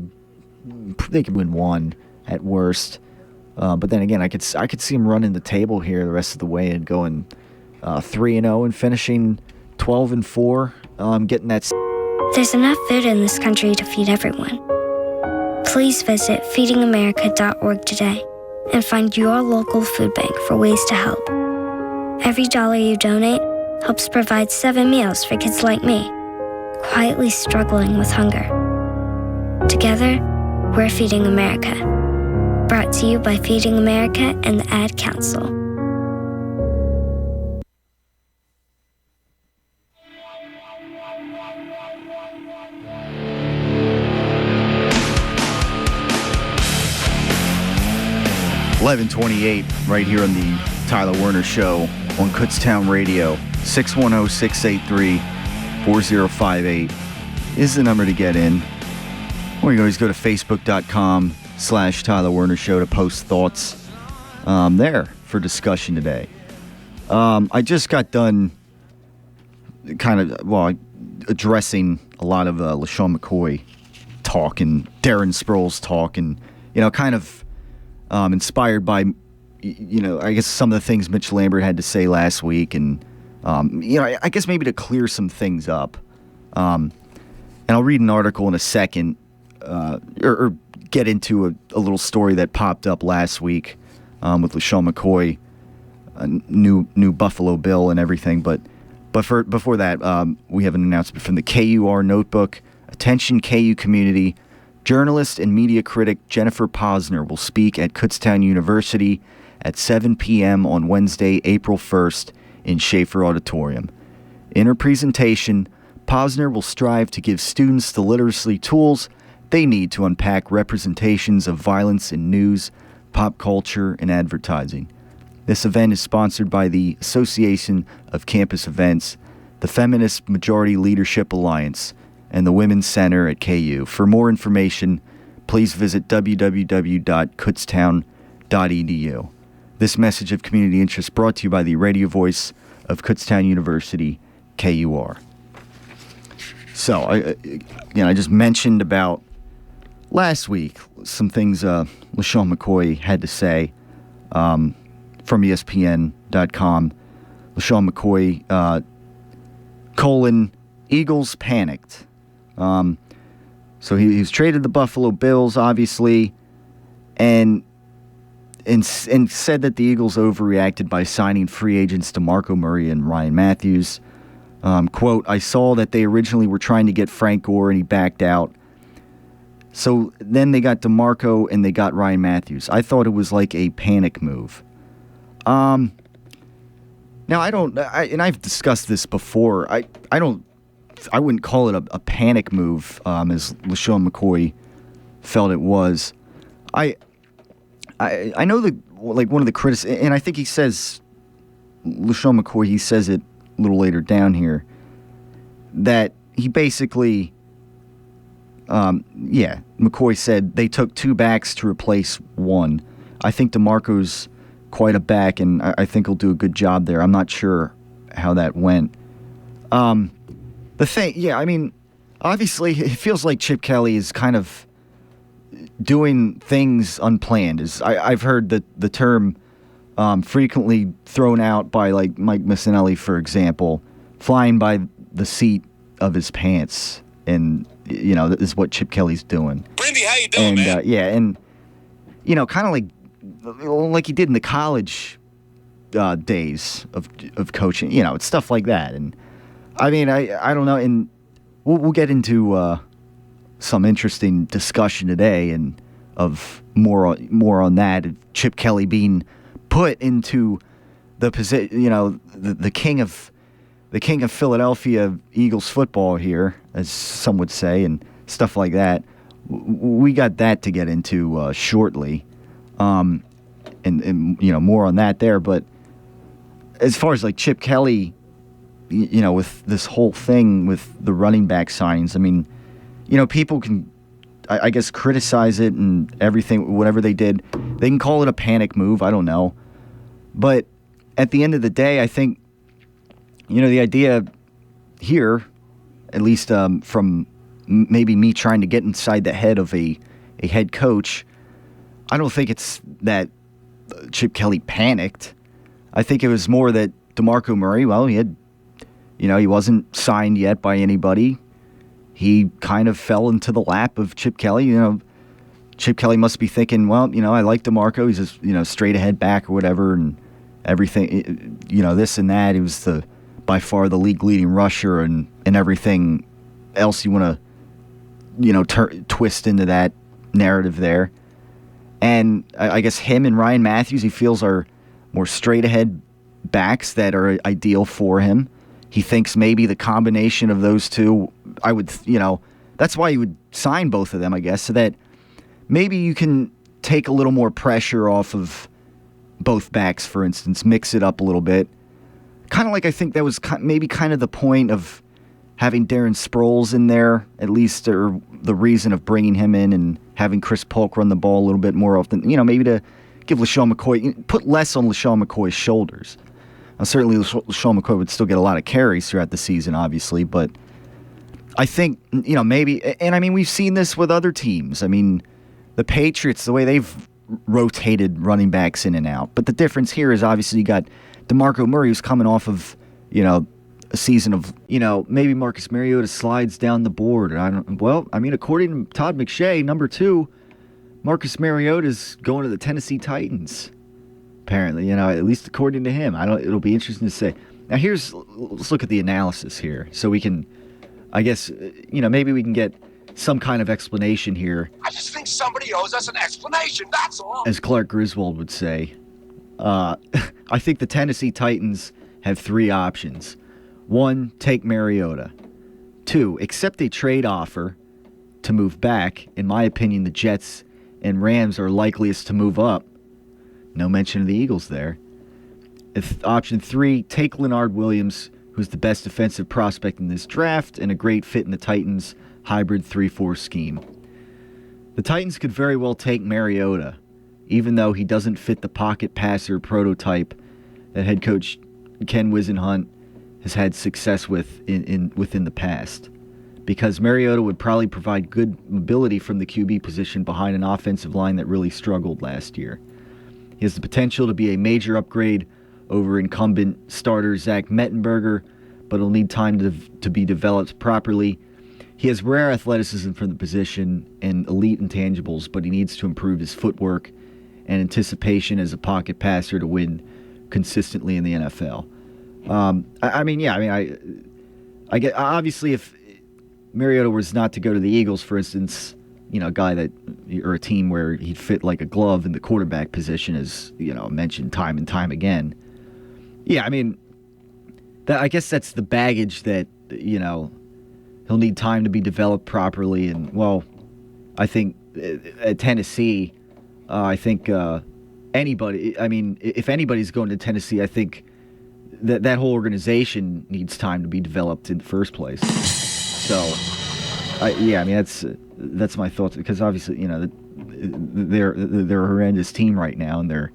could win one at worst. But then again, I could see them running the table here the rest of the way and going 3-0 and finishing 12-4. Getting that. There's enough food in this country to feed everyone. Please visit feedingamerica.org today and find your local food bank for ways to help. Every dollar you donate helps provide 7 meals for kids like me, quietly struggling with hunger. Together, we're Feeding America. Brought to you by Feeding America and the Ad Council. .28 right here on the Tyler Werner Show on Kutztown Radio. 610-683-4058 is the number to get in. Or you can always go to facebook.com/Tyler Werner Show to post thoughts there for discussion today. I just got done addressing a lot of LaShawn McCoy talk and Darren Sproles talk, and inspired by, I guess some of the things Mitch Lambert had to say last week, and I guess maybe to clear some things up. And I'll read an article in a second, or get into a little story that popped up last week with LaShawn McCoy, a new Buffalo Bill and everything. But before that, we have an announcement from the KUR Notebook. Attention KU community. Journalist and media critic Jennifer Posner will speak at Kutztown University at 7 p.m. on Wednesday, April 1st in Schaefer Auditorium. In her presentation, Posner will strive to give students the literacy tools they need to unpack representations of violence in news, pop culture, and advertising. This event is sponsored by the Association of Campus Events, the Feminist Majority Leadership Alliance, and the Women's Center at KU. For more information, please visit www.kutztown.edu. This message of community interest brought to you by the radio voice of Kutztown University, KUR. So, I just mentioned about last week some things LaShawn McCoy had to say from ESPN.com. LaShawn McCoy, Eagles panicked. So he was traded the Buffalo Bills, obviously, and said that the Eagles overreacted by signing free agents DeMarco Murray and Ryan Matthews. Quote, I saw that they originally were trying to get Frank Gore and he backed out. So then they got DeMarco and they got Ryan Matthews. I thought it was like a panic move. Now and I've discussed this before. I wouldn't call it a panic move, as LaShawn McCoy felt it was. I know that, like, one of the critics, and I think he says, LaShawn McCoy, he says it a little later down here, that he basically, McCoy said they took two backs to replace one. I think DeMarco's quite a back, and I think he'll do a good job there. I'm not sure how that went. The thing, obviously it feels like Chip Kelly is kind of doing things unplanned. I've heard the term frequently thrown out by, like, Mike Missinelli, for example, flying by the seat of his pants, and this is what Chip Kelly's doing. Brindy, how you doing, man? And kind of like he did in the college days of coaching. It's stuff like that. And I don't know, and we'll get into some interesting discussion today, and of more on that. Chip Kelly being put into the position, the king of Philadelphia Eagles football here, as some would say, and stuff like that. We got that to get into shortly, and more on that there. But as far as, like, Chip Kelly, with this whole thing with the running back signings, people can, I guess, criticize it and everything, whatever they did. They can call it a panic move. I don't know. But at the end of the day, I think, the idea here, at least from maybe me trying to get inside the head of a head coach, I don't think it's that Chip Kelly panicked. I think it was more that DeMarco Murray, well, he had, he wasn't signed yet by anybody. He kind of fell into the lap of Chip Kelly. Chip Kelly must be thinking, well, I like DeMarco. He's just, straight ahead back or whatever, and everything, this and that. He was by far the league leading rusher, and everything else you want to, twist into that narrative there. And I guess him and Ryan Matthews, he feels, are more straight ahead backs that are ideal for him. He thinks maybe the combination of those two, that's why you would sign both of them, I guess, so that maybe you can take a little more pressure off of both backs, for instance, mix it up a little bit. Kind of like, I think that was maybe kind of the point of having Darren Sproles in there, at least, or the reason of bringing him in and having Chris Polk run the ball a little bit more often, maybe to give LaShawn McCoy, put less on LaShawn McCoy's shoulders. Now, certainly LaShawn McCoy would still get a lot of carries throughout the season, obviously, but I think, maybe, and we've seen this with other teams. The Patriots, the way they've rotated running backs in and out. But the difference here is, obviously, you got DeMarco Murray, who's coming off of, a season of, maybe Marcus Mariota slides down the board. According to Todd McShay, number 2, Marcus Mariota's going to the Tennessee Titans. Apparently, at least according to him. It'll be interesting to say. Now, let's look at the analysis here, so we can, I guess, maybe we can get some kind of explanation here. I just think somebody owes us an explanation, that's all. As Clark Griswold would say. I think the Tennessee Titans have 3 options. 1, take Mariota. 2, accept a trade offer to move back. In my opinion, the Jets and Rams are likeliest to move up. No mention of the Eagles there. Option 3, take Leonard Williams, who's the best defensive prospect in this draft and a great fit in the Titans' hybrid 3-4 scheme. The Titans could very well take Mariota, even though he doesn't fit the pocket passer prototype that head coach Ken Wisenhunt has had success with within the past. Because Mariota would probably provide good mobility from the QB position behind an offensive line that really struggled last year. He has the potential to be a major upgrade over incumbent starter Zach Mettenberger, but it'll need time to be developed properly. He has rare athleticism for the position and elite intangibles, but he needs to improve his footwork and anticipation as a pocket passer to win consistently in the NFL. I get obviously if Mariota was not to go to the Eagles, for instance, a guy that or a team where he'd fit like a glove in the quarterback position, as mentioned time and time again. Yeah, I guess that's the baggage that he'll need time to be developed properly. And I think at Tennessee, I think anybody. If anybody's going to Tennessee, I think that whole organization needs time to be developed in the first place. So, that's my thoughts, because obviously they're a horrendous team right now, and they're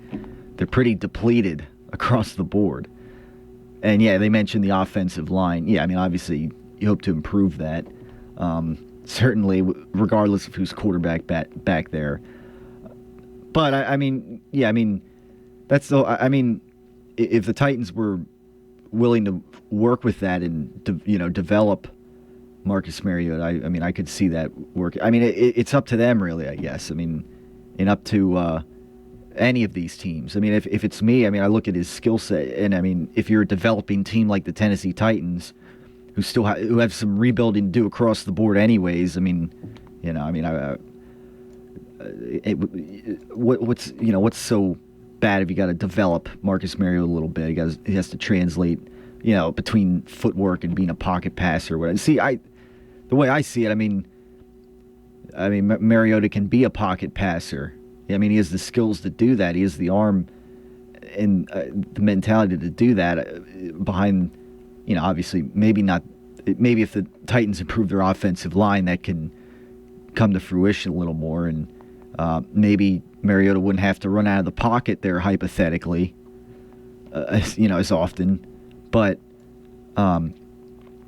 pretty depleted across the board. And they mentioned the offensive line. Obviously you hope to improve that. Certainly, regardless of who's quarterback back there. But that's the. If the Titans were willing to work with that and develop Marcus Mariota, I could see that work. It's up to them, really, I guess. And up to any of these teams. If it's me, I look at his skill set, and if you're a developing team like the Tennessee Titans, who still who have some rebuilding to do across the board, anyways. What's so bad if you got to develop Marcus Mariota a little bit? He has to translate, between footwork and being a pocket passer. Whatever. See, the way I see it, Mariota can be a pocket passer. He has the skills to do that. He has the arm and the mentality to do that behind, obviously maybe not. Maybe if the Titans improve their offensive line, that can come to fruition a little more, and maybe Mariota wouldn't have to run out of the pocket there hypothetically, as often. But there's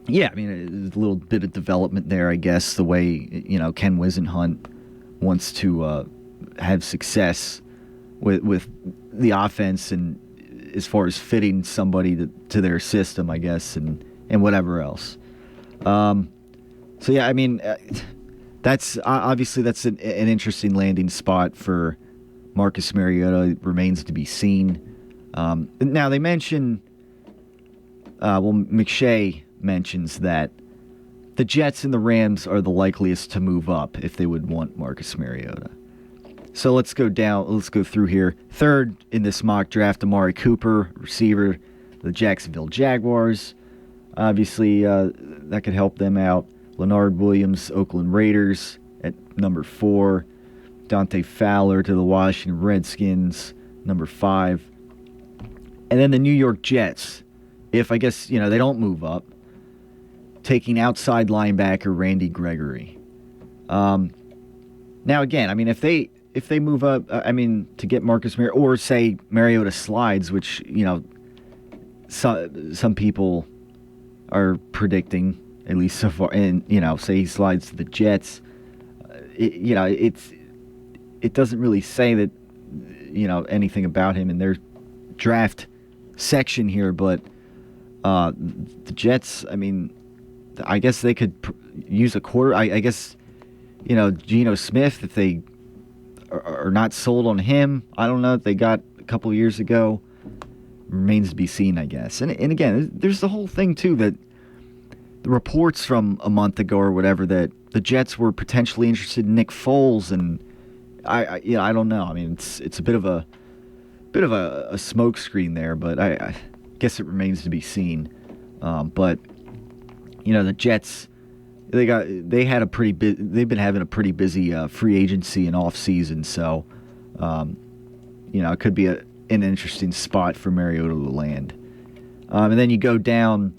a little bit of development there, I guess. The way Ken Wisenhunt wants to have success with the offense, and as far as fitting somebody to their system, I guess, and whatever else. That's obviously that's an interesting landing spot for Marcus Mariota. It remains to be seen. Now they mention, McShay mentions that the Jets and the Rams are the likeliest to move up if they would want Marcus Mariota. So let's go through here. Third in this mock draft, Amari Cooper, receiver, the Jacksonville Jaguars. Obviously, that could help them out. Leonard Williams, Oakland Raiders at number 4. Dante Fowler to the Washington Redskins, number 5. And then the New York Jets, if I guess, they don't move up, taking outside linebacker Randy Gregory. Now, again, if they move up, to get Marcus Mariota, or say Mariota slides, which, some people are predicting, at least so far, and say he slides to the Jets. It doesn't really say that anything about him in their draft section here, but the Jets, I guess they could use a quarter. I guess Geno Smith, if they are not sold on him, I don't know if they got a couple of years ago. Remains to be seen, I guess. And again, there's the whole thing too, that the reports from a month ago or whatever that the Jets were potentially interested in Nick Foles, and I don't know. It's a bit of a smokescreen there, but I guess it remains to be seen. But the Jets, they've been having a pretty busy free agency and off season, so it could be an interesting spot for Mariota to land. And then you go down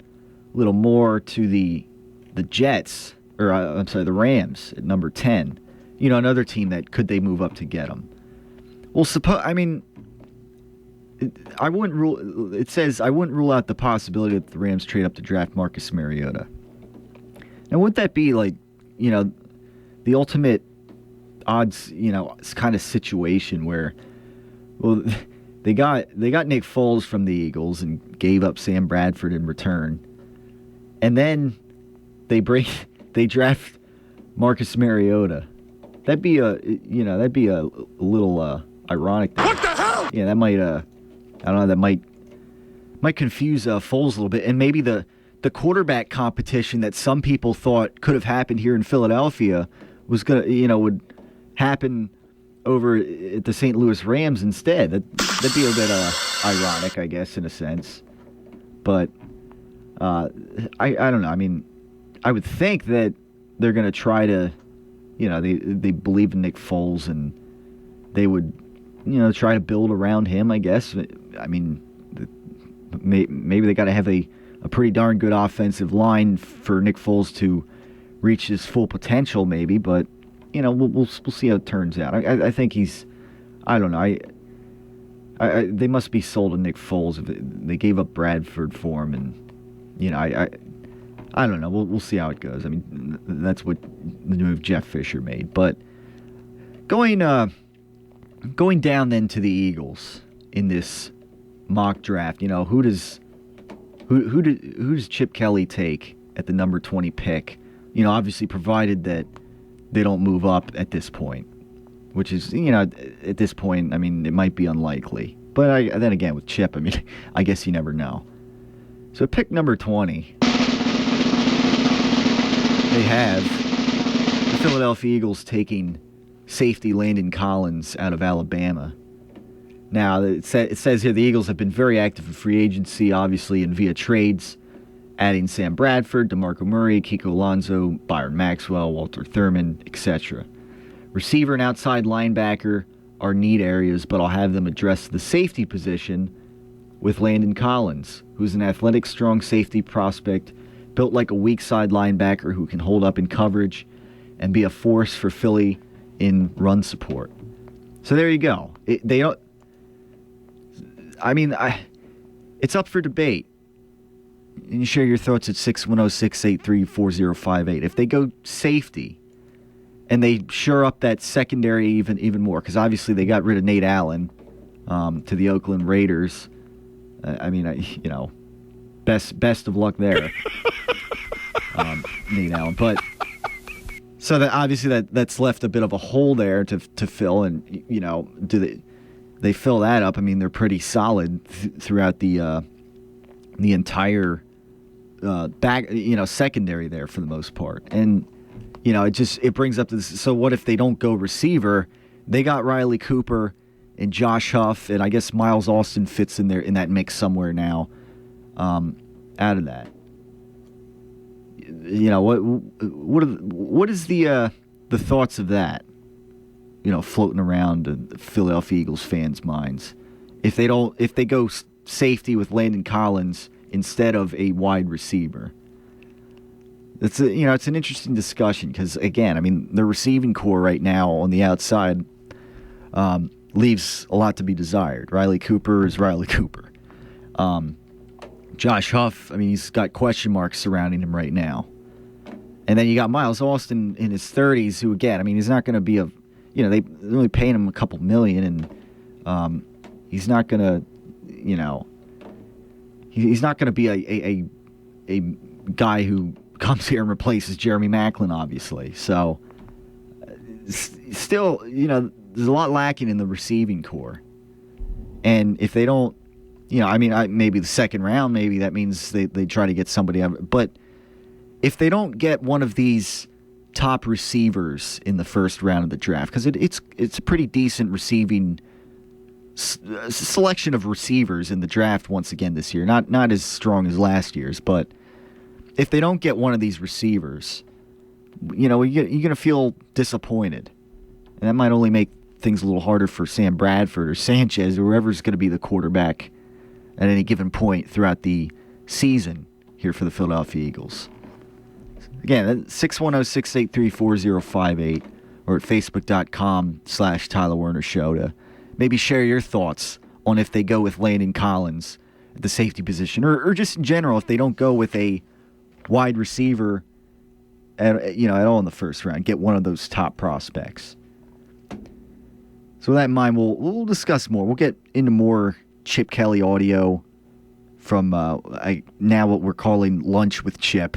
a little more to the Jets, or the Rams at number 10. Another team that could they move up to get them? Well, I wouldn't rule out the possibility that the Rams trade up to draft Marcus Mariota. Now, wouldn't that be like, the ultimate odds, kind of situation where, well, they got Nick Foles from the Eagles and gave up Sam Bradford in return, and then they draft Marcus Mariota. That'd be a little ironic. What the hell? Yeah, that might I don't know. That might confuse Foles a little bit, and maybe the quarterback competition that some people thought could have happened here in Philadelphia was would happen over at the St. Louis Rams instead. That'd be a bit ironic, I guess, in a sense. But I don't know. I mean, I would think that they're going to try to, they believe in Nick Foles and they would, try to build around him, I guess. I mean, maybe they got to have a pretty darn good offensive line for Nick Foles to reach his full potential, maybe. But, we'll see how it turns out. I think I don't know. They must be sold to Nick Foles if they gave up Bradford for him, and I don't know. We'll see how it goes. I mean, that's what the move Jeff Fisher made. But going down then to the Eagles in this mock draft, who does Chip Kelly take at the number 20 pick? Obviously provided that they don't move up at this point, which is, at this point, I mean, it might be unlikely. But then again, with Chip, I mean, I guess you never know. So pick number 20. They have the Philadelphia Eagles taking safety Landon Collins out of Alabama. Now, it says here the Eagles have been very active in free agency, obviously, and via trades, adding Sam Bradford, DeMarco Murray, Kiko Alonso, Byron Maxwell, Walter Thurman, etc. Receiver and outside linebacker are need areas, but I'll have them address the safety position with Landon Collins, who's an athletic, strong safety prospect, built like a weak side linebacker who can hold up in coverage and be a force for Philly in run support. So there you go. It's up for debate. And you share your thoughts at 610-683-4058. If they go safety and they shore up that secondary even more, because obviously they got rid of Nate Allen to the Oakland Raiders. Best of luck there, Nate Allen. But so that obviously that's left a bit of a hole there to fill, and do they fill that up? I mean, they're pretty solid throughout the entire back, secondary there for the most part. And it brings up this. So what if they don't go receiver? They got Riley Cooper and Josh Huff, and I guess Miles Austin fits in there in that mix somewhere now. Out of that, what is the thoughts of that? Floating around the Philadelphia Eagles fans' minds, if they go safety with Landon Collins instead of a wide receiver. It's an interesting discussion because, again, I mean, the receiving core right now on the outside leaves a lot to be desired. Riley Cooper is Riley Cooper. Josh Huff, I mean, he's got question marks surrounding him right now. And then you got Miles Austin in his 30s, who, again, I mean, he's not going to be they're only paying him a couple million, and he's not going to, he's not going to be a guy who comes here and replaces Jeremy Maclin, obviously. So, still, there's a lot lacking in the receiving core. And if they don't, maybe the second round, maybe that means they try to get somebody out. But if they don't get one of these top receivers in the first round of the draft, because it's a pretty decent receiving selection of receivers in the draft once again this year. Not as strong as last year's, but if they don't get one of these receivers, you're going to feel disappointed. And that might only make things a little harder for Sam Bradford or Sanchez or whoever's going to be the quarterback at any given point throughout the season here for the Philadelphia Eagles. Again, 610-683-4058 or at facebook.com/Tyler Werner Show to maybe share your thoughts on if they go with Landon Collins at the safety position or just in general if they don't go with a wide receiver at all in the first round, get one of those top prospects. So with that in mind, we'll discuss more. We'll get into more Chip Kelly audio from now what we're calling Lunch with Chip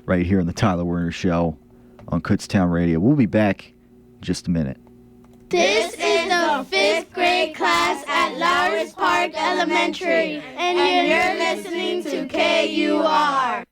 right here on the Tyler Werner Show on Kutztown Radio. We'll be back in just a minute. This is the 5th grade class at Lowers Park Elementary, and you're listening to KUR.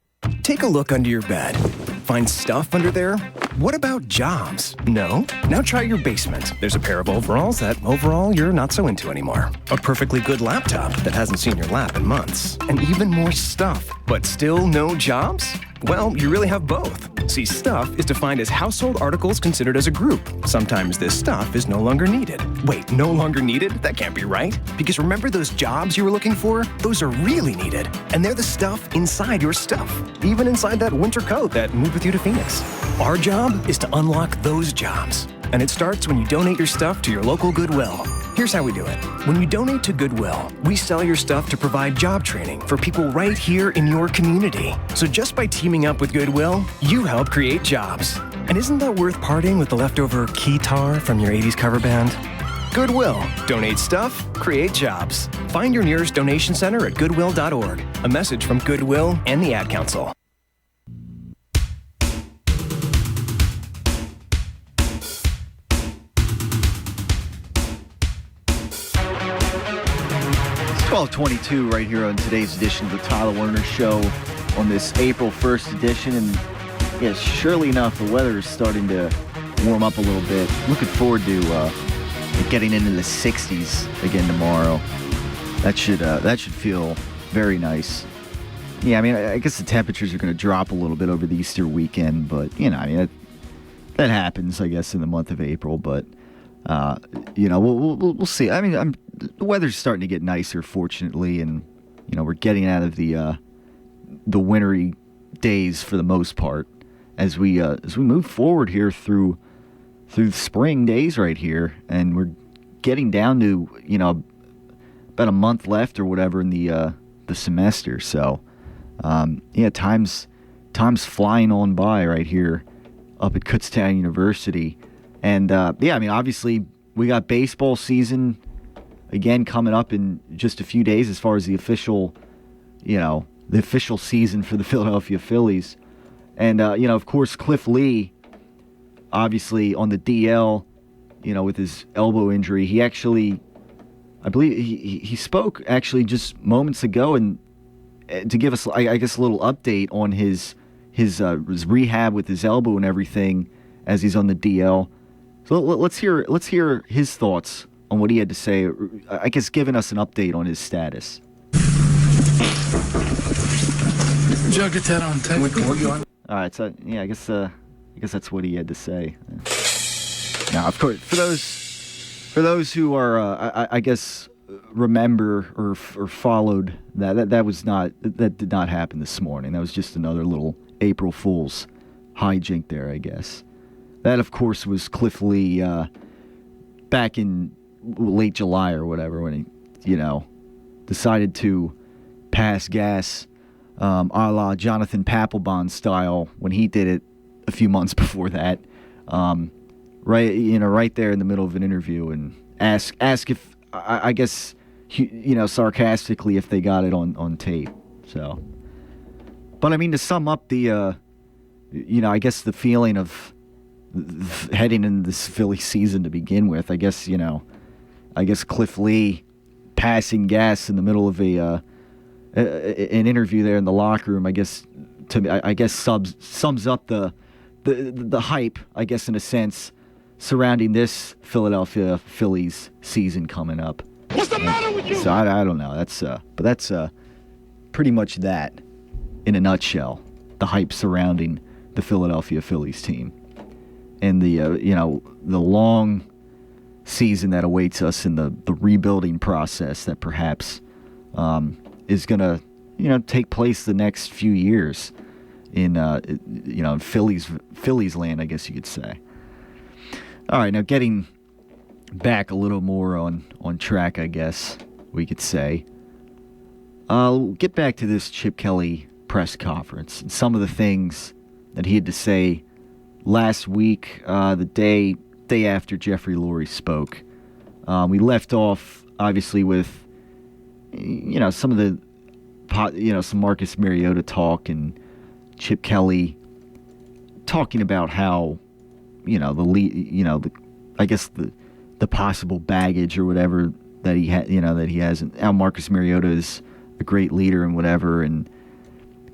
Take a look under your bed. Find stuff under there? What about jobs? No? Now try your basement. There's a pair of overalls that overall you're not so into anymore. A perfectly good laptop that hasn't seen your lap in months. And even more stuff. But still no jobs? Well, you really have both. See, stuff is defined as household articles considered as a group. Sometimes this stuff is no longer needed. Wait, no longer needed? That can't be right. Because remember those jobs you were looking for? Those are really needed. And they're the stuff inside your stuff. Even inside that winter coat that moved with you to Phoenix. Our job is to unlock those jobs. And it starts when you donate your stuff to your local Goodwill. Here's how we do it. When you donate to Goodwill, we sell your stuff to provide job training for people right here in your community. So just by teaming up with Goodwill, you help create jobs. And isn't that worth parting with the leftover keytar from your 80s cover band? Goodwill. Donate stuff, create jobs. Find your nearest donation center at goodwill.org. A message from Goodwill and the Ad Council. 12:22 right here on today's edition of the Tyler Werner Show on this April 1st edition. And yes, surely enough, the weather is starting to warm up a little bit. Looking forward to getting into the 60s again tomorrow. That should feel very nice. Yeah, I mean, I guess the temperatures are going to drop a little bit over the Easter weekend, but that happens, I guess, in the month of April. But we'll see. I mean, the weather's starting to get nicer, fortunately, and we're getting out of the wintry days for the most part as we move forward here through the spring days right here, and we're getting down to about a month left or whatever in the semester. So time's flying on by right here up at Kutztown University. And, I mean, obviously, we got baseball season, again, coming up in just a few days as far as the official season for the Philadelphia Phillies. And, of course, Cliff Lee, obviously, on the DL, with his elbow injury. He actually, I believe, he spoke, actually, just moments ago and to give us, I guess, a little update on his rehab with his elbow and everything as he's on the DL. So let's hear his thoughts on what he had to say. I guess giving us an update on his status. Did y'all get that on tape? All right, so yeah, I guess that's what he had to say. Now, of course, for those who are, I guess, remember or followed that did not happen this morning. That was just another little April Fool's hijink there, I guess. That, of course, was Cliff Lee back in late July or whatever when he, decided to pass gas a la Jonathan Papelbon style when he did it a few months before that. Right there in the middle of an interview and ask if, I guess, sarcastically if they got it on tape. So, but I mean, to sum up the, I guess the feeling of heading into this Philly season to begin with, I guess Cliff Lee passing gas in the middle of an interview there in the locker room, I guess sums up the hype, I guess, in a sense, surrounding this Philadelphia Phillies season coming up. What's the matter with you? So I don't know. That's pretty much that in a nutshell. The hype surrounding the Philadelphia Phillies team, and the the long season that awaits us in the rebuilding process that perhaps is going to take place the next few years in Phillies land, I guess you could say. All right, now getting back a little more on track, I guess we could say. I'll get back to this Chip Kelly press conference and some of the things that he had to say last week, the day after Jeffrey Lurie spoke. We left off, obviously, with some of the some Marcus Mariota talk and Chip Kelly talking about how the possible baggage or whatever that he had, that he has, and how Marcus Mariota is a great leader and whatever, and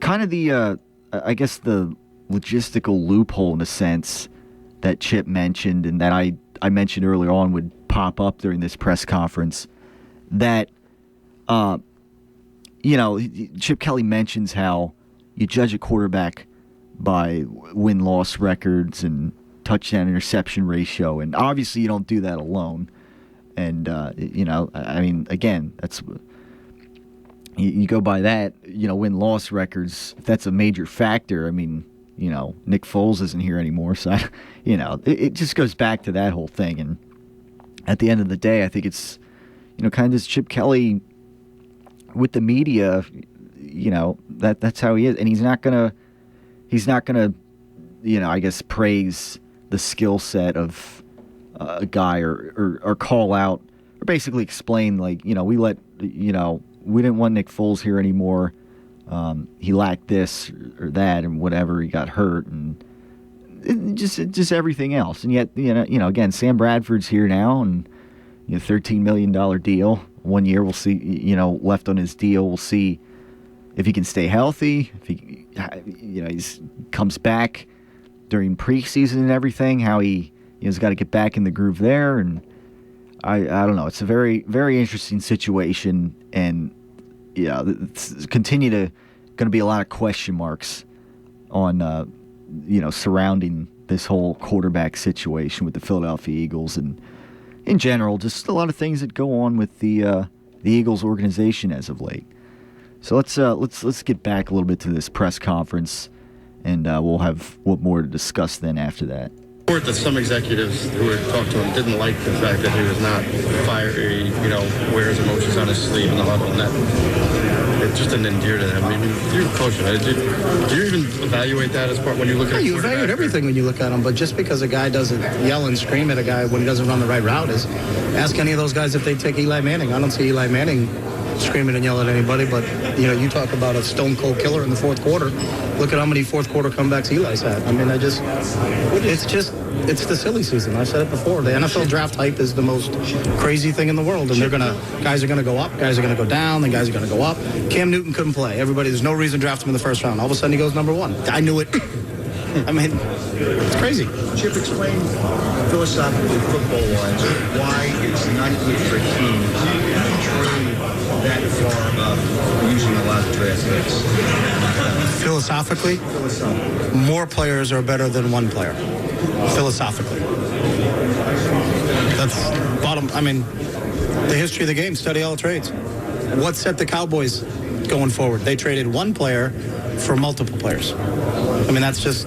kind of the I guess the logistical loophole in a sense that Chip mentioned and that I mentioned earlier on would pop up during this press conference, that Chip Kelly mentions how you judge a quarterback by win-loss records and touchdown interception ratio, and obviously you don't do that alone. And again, that's you go by that, win-loss records. If that's a major factor, Nick Foles isn't here anymore, so it just goes back to that whole thing. And at the end of the day, I think it's kind of just Chip Kelly with the media. That's how he is, and he's not gonna I guess praise the skill set of a guy or call out or basically explain we didn't want Nick Foles here anymore. He lacked this or that and whatever. He got hurt and just everything else. And yet, again, Sam Bradford's here now and $13 million deal. 1 year, we'll see. Left on his deal. We'll see if he can stay healthy. If he, he comes back during preseason and everything. How he's got to get back in the groove there. And I don't know. It's a very, very interesting situation. And it's going to be a lot of question marks on surrounding this whole quarterback situation with the Philadelphia Eagles, and in general, just a lot of things that go on with the Eagles organization as of late. So let's get back a little bit to this press conference, and we'll have more to discuss then after that. That some executives who had talked to him didn't like the fact that he was not fiery, wears emotions on his sleeve in the huddle, and that it just didn't endear to them. You're coaching. Do you even evaluate that as part when you look at? You evaluate everything when you look at him, but just because a guy doesn't yell and scream at a guy when he doesn't run the right route is, ask any of those guys if they take Eli Manning. I don't see Eli Manning screaming and yelling at anybody, but you talk about a stone cold killer in the fourth quarter. Look at how many fourth quarter comebacks Eli's had. It's the silly season. I've said it before. The NFL draft hype is the most crazy thing in the world, and guys are gonna go up, guys are gonna go down, then guys are gonna go up. Cam Newton couldn't play. There's no reason to draft him in the first round. All of a sudden he goes number one. I knew it. It's crazy. Chip, explain philosophically, football-wise, why it's not good for a team to trade that far up using a lot of draft picks. Philosophically, more players are better than one player. Philosophically. That's bottom. The history of the game, study all trades. What set the Cowboys going forward? They traded one player for multiple players. That's just,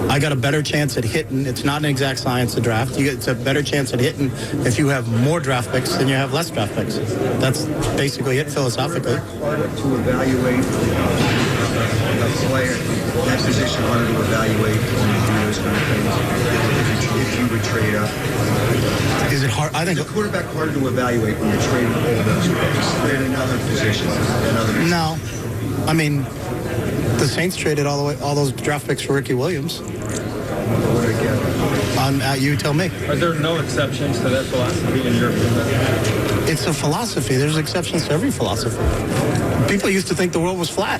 I got a better chance at hitting. It's not an exact science to draft. It's a better chance at hitting if you have more draft picks than you have less draft picks. That's basically it philosophically. Harder to evaluate a player, that position, harder to evaluate when you do those kind of things. If you would trade up. Is it hard? I think the quarterback harder to evaluate when you're trading all those picks than in other positions. No. The Saints traded all those draft picks for Ricky Williams. You tell me. Are there no exceptions to that philosophy in your opinion? It's a philosophy. There's exceptions to every philosophy. People used to think the world was flat,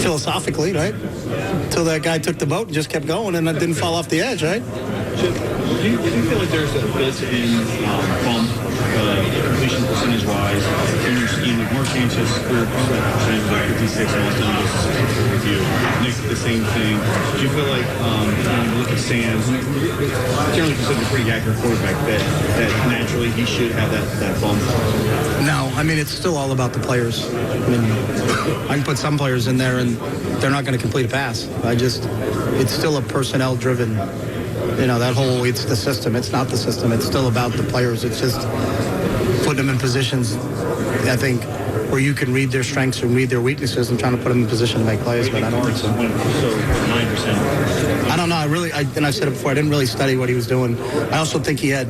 philosophically, right? Until that guy took the boat and just kept going and it didn't fall off the edge, right? Do you feel like there's a built-in bump, completion percentage-wise, in your scheme, like more chances for percentage like 56 and 64 with you? Nick, the same thing. Do you feel like when you look at Sam, generally considered a pretty accurate quarterback, that naturally he should have that bump? No, I mean, it's still all about the players. I mean, I can put some players in there and they're not going to complete a pass. It's still a personnel-driven, it's the system. It's not the system. It's still about the players. It's just putting them in positions, I think, where you can read their strengths and read their weaknesses and trying to put them in position to make plays, but I don't think so. So 9%. I don't know. And I've said it before, I didn't really study what he was doing. I also think he had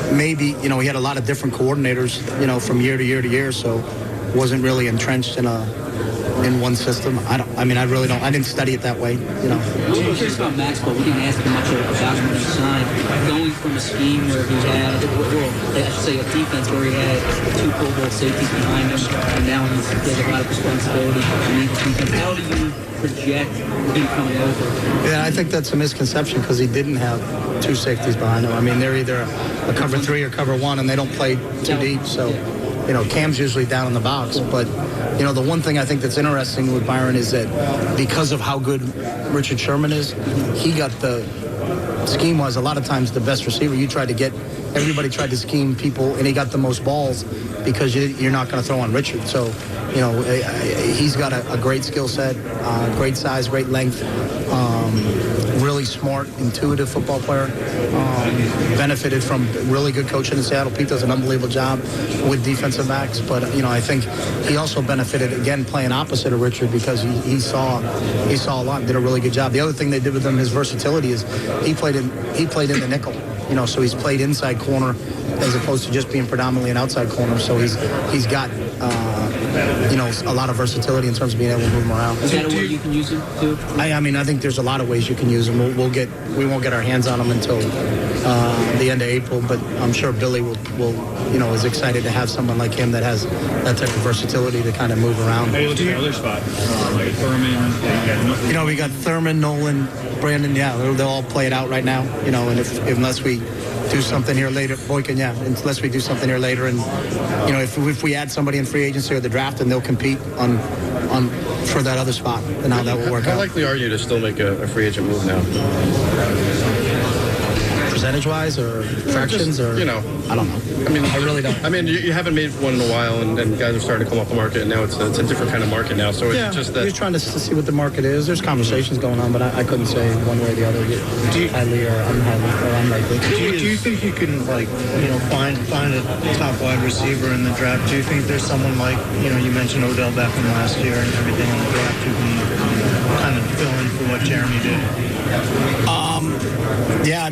he had a lot of different coordinators, from year to year to year, so wasn't really entrenched in one system. I didn't study it that way, I'm curious about Max, but we didn't ask him much about him when he signed. Going from a scheme where he had, I should say a defense where he had 2 Pro Bowl safeties behind him, and now he has a lot of responsibility to lead the defense. How do you project him coming over? Yeah, I think that's a misconception because he didn't have 2 safeties behind him. I mean, they're either a cover 3 or cover 1, and they don't play too deep, so... Cam's usually down in the box, but, the one thing I think that's interesting with Byron is that because of how good Richard Sherman is, he got the scheme-wise a lot of times the best receiver. Everybody tried to scheme people, and he got the most balls because you're not going to throw on Richard. So, he's got a great skill set, great size, great length, really smart, intuitive football player. Benefited from really good coaching in Seattle. Pete does an unbelievable job with defensive backs, but I think he also benefited again playing opposite of Richard because he saw a lot and did a really good job. The other thing they did with him, his versatility, is he played in the nickel. So he's played inside corner as opposed to just being predominantly an outside corner. So he's got a lot of versatility in terms of being able to move him around. Is that a way you can use him too? I think there's a lot of ways you can use him. We won't get our hands on him until the end of April, but I'm sure Billy will is excited to have someone like him that has that type of versatility to kind of move around. How do you look at the other spot? Like Thurman? We got Thurman, Nolan, Brandon. Yeah, they'll all play it out right now. And unless we do something here later, Boykin, unless we do something here later, and if we add somebody in free agency or the draft, and they'll compete on for that other spot, and how that will work out. How likely are you to still make a free agent move now? Percentage-wise or fractions, or I don't know. I really don't. You haven't made one in a while, and guys are starting to come off the market, and now it's a different kind of market now. So it's just that we're trying to see what the market is. There's conversations going on, but I couldn't say one way or the other, highly or unlikely. Do you think you can find a top wide receiver in the draft? Do you think there's someone like you mentioned Odell Beckham last year and everything in the draft who can kind of fill in for what Jeremy did?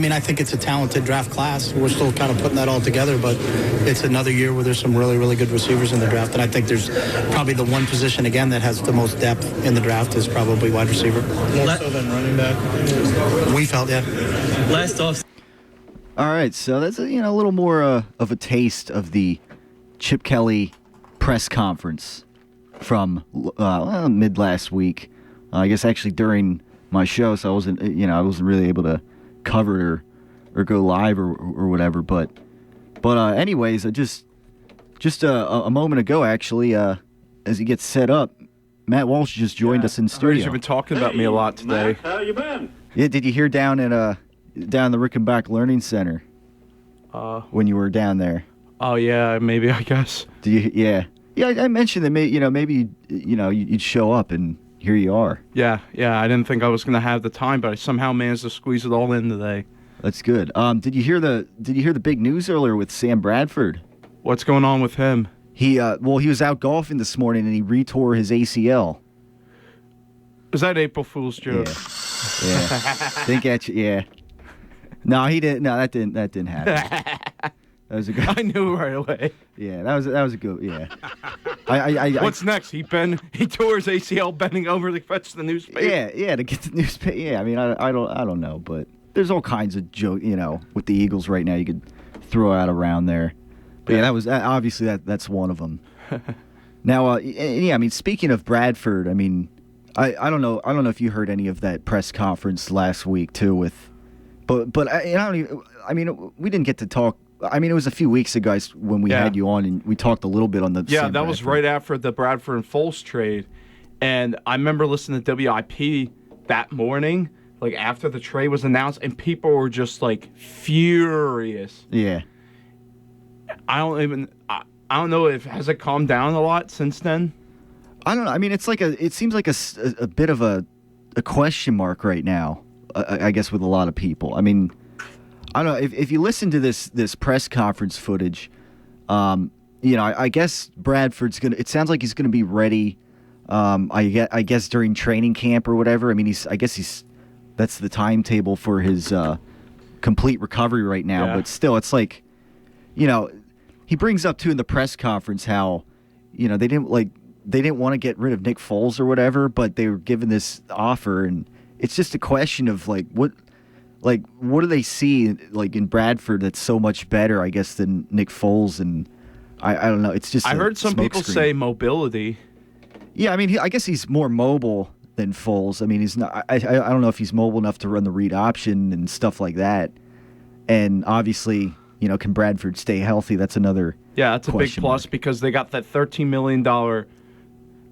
I think it's a talented draft class. We're still kind of putting that all together, but it's another year where there's some really, really good receivers in the draft, and I think there's probably the one position, again, that has the most depth in the draft is probably wide receiver. More so than running back? We felt, yeah. Last off. All right, so that's a little more of a taste of the Chip Kelly press conference from mid last week. I guess actually during my show, so I wasn't really able to cover it or go live or whatever. But anyways, just a moment ago, actually, as he gets set up, Matt Walsh just joined us in studio. You've been talking about me a lot today. Matt, how you been? Yeah, did you hear down at the Rickenbach Learning Center when you were down there? Oh yeah, maybe, I guess. Did you? Yeah. I mentioned that maybe you'd show up, and here you are. Yeah. I didn't think I was gonna have the time, but I somehow managed to squeeze it all in today. That's good. Did you hear the big news earlier with Sam Bradford? What's going on with him? He was out golfing this morning and he retore his ACL. Is that April Fool's joke? Yeah. Think at you. Yeah. No, he didn't. No, that didn't happen. That was a good. I knew right away. Yeah, that was a good. Yeah. What's next? He tore his ACL bending over to fetch the newspaper. Yeah, to get the newspaper. Yeah, I don't know, but there's all kinds of joke. With the Eagles right now, you could throw out around there. But yeah, that was obviously that's one of them. Now, speaking of Bradford, I don't know if you heard any of that press conference last week too but we didn't get to talk. It was a few weeks ago when we had you on, and we talked a little bit on the. Yeah, that was right after the Bradford and Foles trade, and I remember listening to WIP that morning, like after the trade was announced, and people were just like furious. Yeah. I don't know if has it calmed down a lot since then. I don't know. I mean, it seems like a bit of a question mark right now. I guess with a lot of people. I mean, I don't know if you listen to this press conference footage. I guess Bradford's gonna. It sounds like he's gonna be ready. I guess during training camp or whatever. I mean, that's the timetable for his complete recovery right now. Yeah. But still, it's like, he brings up too in the press conference how, they didn't want to get rid of Nick Foles or whatever, but they were given this offer, and it's just a question of what do they see like in Bradford that's so much better, I guess, than Nick Foles? And I don't know. It's just I heard some people say mobility. Yeah, I mean, I guess he's more mobile than Foles. I mean, he's not. I don't know if he's mobile enough to run the read option and stuff like that. And obviously, can Bradford stay healthy? That's another. Yeah, that's a big plus because they got that $13 million.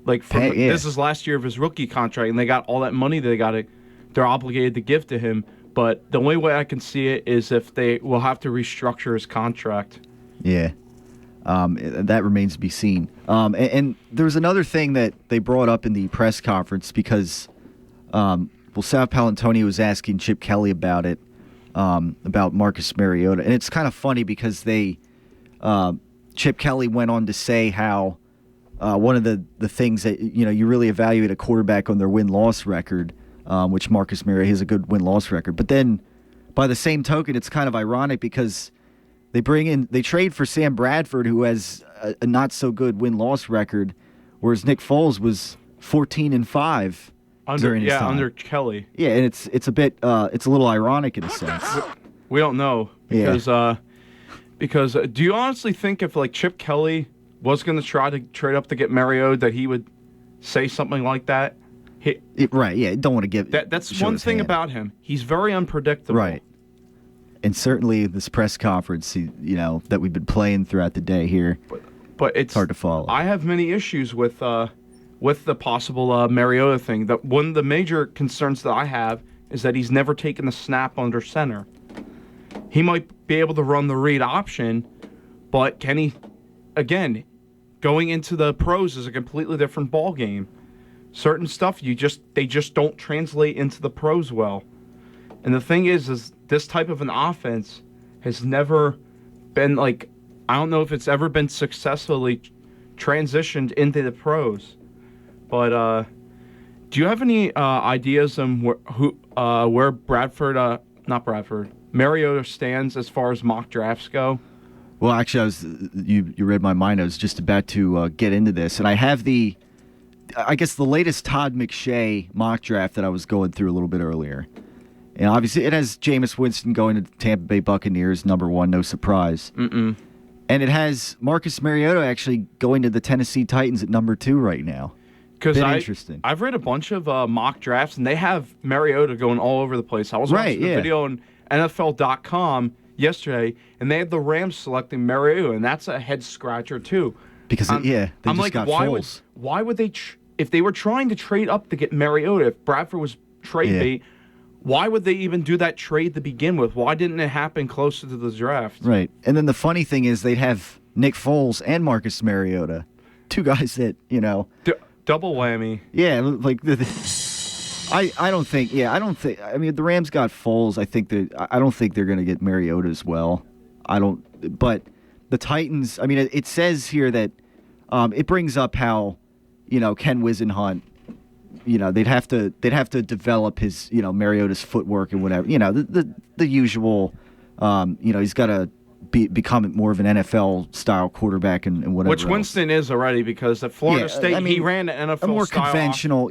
This is last year of his rookie contract, and they got all that money they're obligated to give to him. But the only way I can see it is if they will have to restructure his contract. Yeah. That remains to be seen. And there was another thing that they brought up in the press conference because, Sal Paolantonio was asking Chip Kelly about it, about Marcus Mariota. And it's kind of funny because Chip Kelly went on to say how one of the things that, you really evaluate a quarterback on their win-loss record, which Marcus Mariota has a good win-loss record. But then by the same token, it's kind of ironic because they trade for Sam Bradford, who has a not so good win-loss record, whereas Nick Foles was 14-5 during his time. Under Kelly. Yeah, and it's a bit it's a little ironic in a sense. We don't know because do you honestly think if like Chip Kelly was going to try to trade up to get Mariota that he would say something like that? Right. Yeah. Don't want to give. That's one thing about him. He's very unpredictable. Right. And certainly this press conference, that we've been playing throughout the day here, but it's hard to follow. I have many issues with the possible Mariota thing. One of the major concerns that I have is that he's never taken a snap under center. He might be able to run the read option, but can he? Again, going into the pros is a completely different ball game. Certain stuff they just don't translate into the pros well. And the thing is this type of an offense has never been I don't know if it's ever been successfully transitioned into the pros. But do you have any ideas on where Mariota stands as far as mock drafts go? Well, actually, you read my mind. I was just about to get into this, and I have the latest Todd McShay mock draft that I was going through a little bit earlier. And obviously, it has Jameis Winston going to the Tampa Bay Buccaneers, number 1, no surprise. Mm-mm. And it has Marcus Mariota actually going to the Tennessee Titans at number 2 right now. Because interesting. I've read a bunch of mock drafts, and they have Mariota going all over the place. I was watching the video on NFL.com yesterday, and they had the Rams selecting Mariota, and that's a head-scratcher, too. Because, they I'm just like, got Foles. Why would they if they were trying to trade up to get Mariota, if Bradford was trade bait, why would they even do that trade to begin with? Why didn't it happen closer to the draft? Right. And then the funny thing is they'd have Nick Foles and Marcus Mariota, 2 guys that, double whammy. Yeah, I don't think. I mean, the Rams got Foles. I don't think they're going to get Mariota as well. But the Titans. I mean, it says here that it brings up how, Ken Wisenhunt. They'd have to develop his, Mariota's footwork and whatever. The usual. He's got to become more of an NFL style quarterback and whatever. Which Winston is already, because at Florida State he ran an NFL a more style conventional,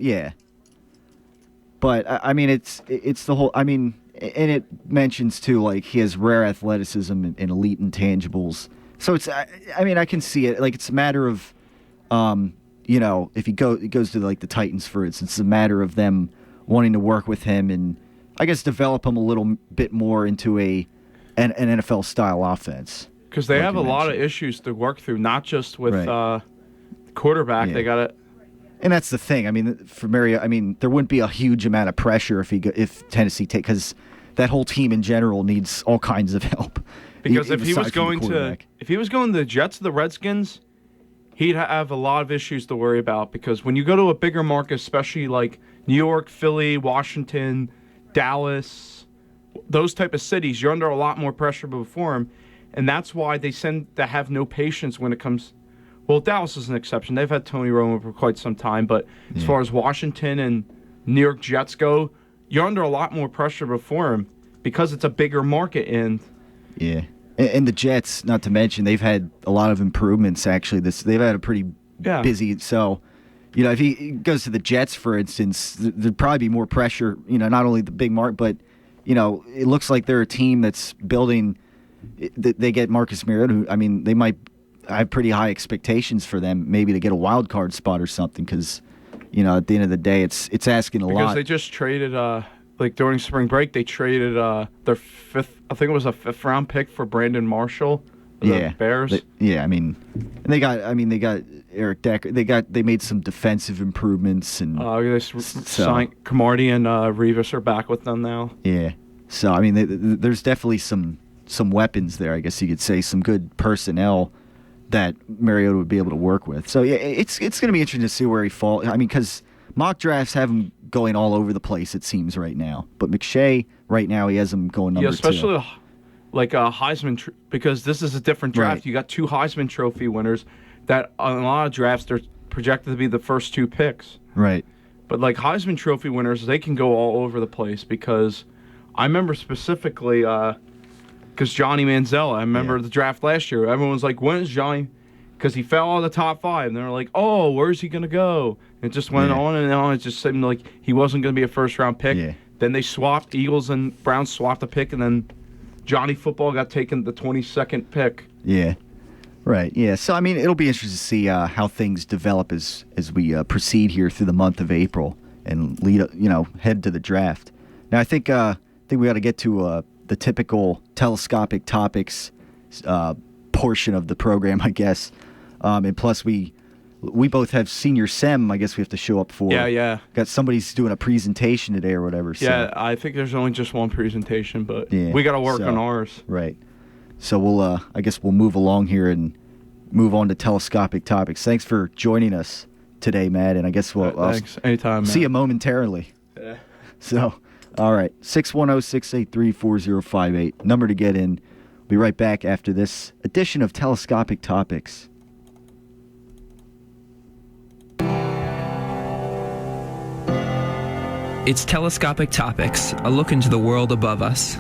But I mean, it's the whole. I mean, and it mentions too, like he has rare athleticism and elite intangibles. So it's. I mean, I can see it. Like it's a matter of, if it goes to like the Titans, for instance, it's a matter of them wanting to work with him and I guess develop him a little bit more into an NFL style offense. Because they have a lot of issues to work through, not just with quarterback. Yeah. They got to. And that's the thing. I mean, for Mariota, I mean, there wouldn't be a huge amount of pressure if Tennessee because that whole team in general needs all kinds of help. Because if he was going to the Jets or the Redskins, he'd have a lot of issues to worry about. Because when you go to a bigger market, especially like New York, Philly, Washington, Dallas, those type of cities, you're under a lot more pressure before him, and that's why they tend to have no patience when it comes. Well, Dallas is an exception. They've had Tony Romo for quite some time, but as far as Washington and New York Jets go, you're under a lot more pressure before him because it's a bigger market. And the Jets, not to mention, they've had a lot of improvements. Actually, they've had a pretty busy. So, if he goes to the Jets, for instance, there'd probably be more pressure. Not only the big market, but it looks like they're a team that's building. They get Marcus Mariota. Who, I mean, they might. I have pretty high expectations for them, maybe to get a wild card spot or something, because, at the end of the day, it's asking a lot. Because they just traded, during spring break, they traded their fifth, I think it was a 5th round pick for Brandon Marshall, the Bears. And they got Eric Decker. They made some defensive improvements, and they signed Cromartie and Revis are back with them now. Yeah, so I mean, there's definitely some weapons there. I guess you could say some good personnel that Mariota would be able to work with. So, it's going to be interesting to see where he falls. I mean, because mock drafts have him going all over the place, it seems, right now. But McShay, right now, he has him going number 2. Yeah, especially like a Heisman, because this is a different draft. Right. You got 2 Heisman Trophy winners that on a lot of drafts, they're projected to be the first 2 picks. Right. But like Heisman Trophy winners, they can go all over the place, because I remember specifically... because Johnny Manziel, I remember the draft last year. Everyone was like, when is Johnny? Because he fell out of the top 5. And they were like, oh, where's he going to go? And it just went on and on. It just seemed like he wasn't going to be a first-round pick. Yeah. Then they swapped. Eagles and Browns swapped a pick. And then Johnny Football got taken the 22nd pick. Yeah. Right. Yeah. So, I mean, it'll be interesting to see how things develop as we proceed here through the month of April and head to the draft. Now, I think we ought to get to the typical telescopic topics portion of the program, I guess. And plus, we both have senior SEM, I guess we have to show up for. Yeah. Got somebody's doing a presentation today or whatever. So. Yeah, I think there's only just one presentation, but we got to work on ours. Right. So I guess we'll move along here and move on to telescopic topics. Thanks for joining us today, Matt, and I guess thanks. Anytime, see you momentarily. Yeah. So, all right, 610-683-4058, number to get in. We'll be right back after this edition of Telescopic Topics. It's Telescopic Topics, a look into the world above us.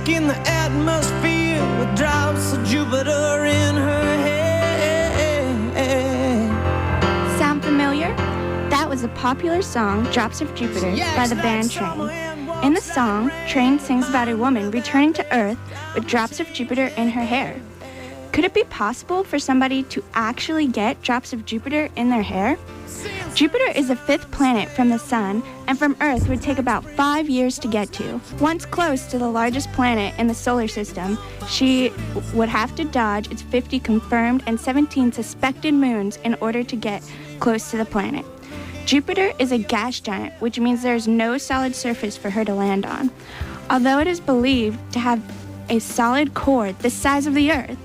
In the atmosphere with drops of Jupiter in her head. Sound familiar? That was a popular song, Drops of Jupiter, by the band Train. In the song, Train sings about a woman returning to Earth with drops of Jupiter in her hair. Could it be possible for somebody to actually get drops of Jupiter in their hair? Jupiter is the 5th planet from the Sun, and from Earth would take about 5 years to get to. Once close to the largest planet in the solar system, she would have to dodge its 50 confirmed and 17 suspected moons in order to get close to the planet. Jupiter is a gas giant, which means there is no solid surface for her to land on, although it is believed to have a solid core the size of the Earth.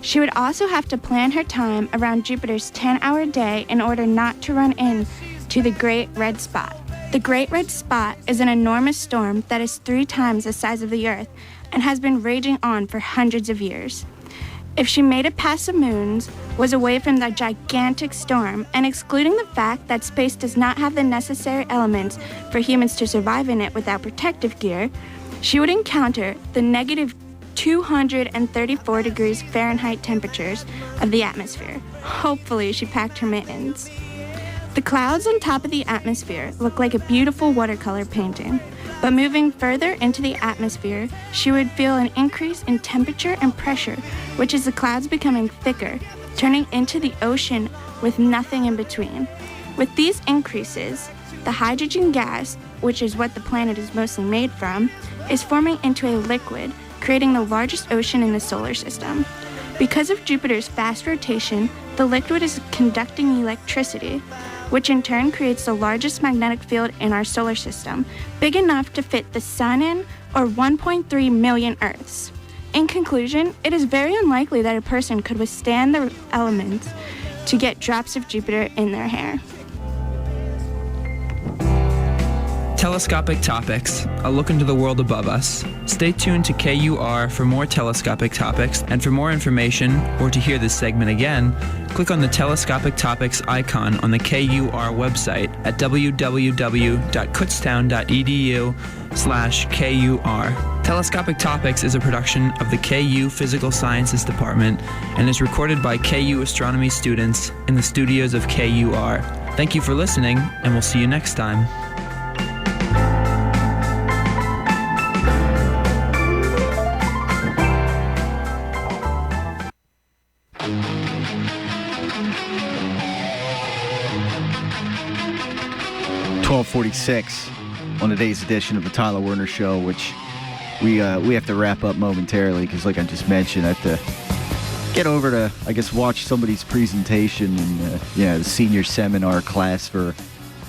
She would also have to plan her time around Jupiter's 10-hour day in order not to run into the Great Red Spot. The Great Red Spot is an enormous storm that is 3 times the size of the Earth and has been raging on for hundreds of years. If she made it past the moons, was away from the gigantic storm, and excluding the fact that space does not have the necessary elements for humans to survive in it without protective gear, she would encounter the negative 234 degrees Fahrenheit temperatures of the atmosphere. Hopefully she packed her mittens. The clouds on top of the atmosphere look like a beautiful watercolor painting, but moving further into the atmosphere, she would feel an increase in temperature and pressure, which is the clouds becoming thicker, turning into the ocean with nothing in between. With these increases, the hydrogen gas, which is what the planet is mostly made from, is forming into a liquid, creating the largest ocean in the solar system. Because of Jupiter's fast rotation, the liquid is conducting electricity, which in turn creates the largest magnetic field in our solar system, big enough to fit the Sun in, or 1.3 million Earths. In conclusion, it is very unlikely that a person could withstand the elements to get drops of Jupiter in their hair. Telescopic Topics, a look into the world above us. Stay tuned to KUR for more telescopic topics, and for more information, or to hear this segment again, click on the Telescopic Topics icon on the KUR website at www.kutztown.edu/KUR. Telescopic Topics is a production of the KU Physical Sciences Department and is recorded by KU astronomy students in the studios of KUR. Thank you for listening, and we'll see you next time. .46 on today's edition of the Tyler Werner Show, which we have to wrap up momentarily because, like I just mentioned, I have to get over to, I guess, watch somebody's presentation in the senior seminar class for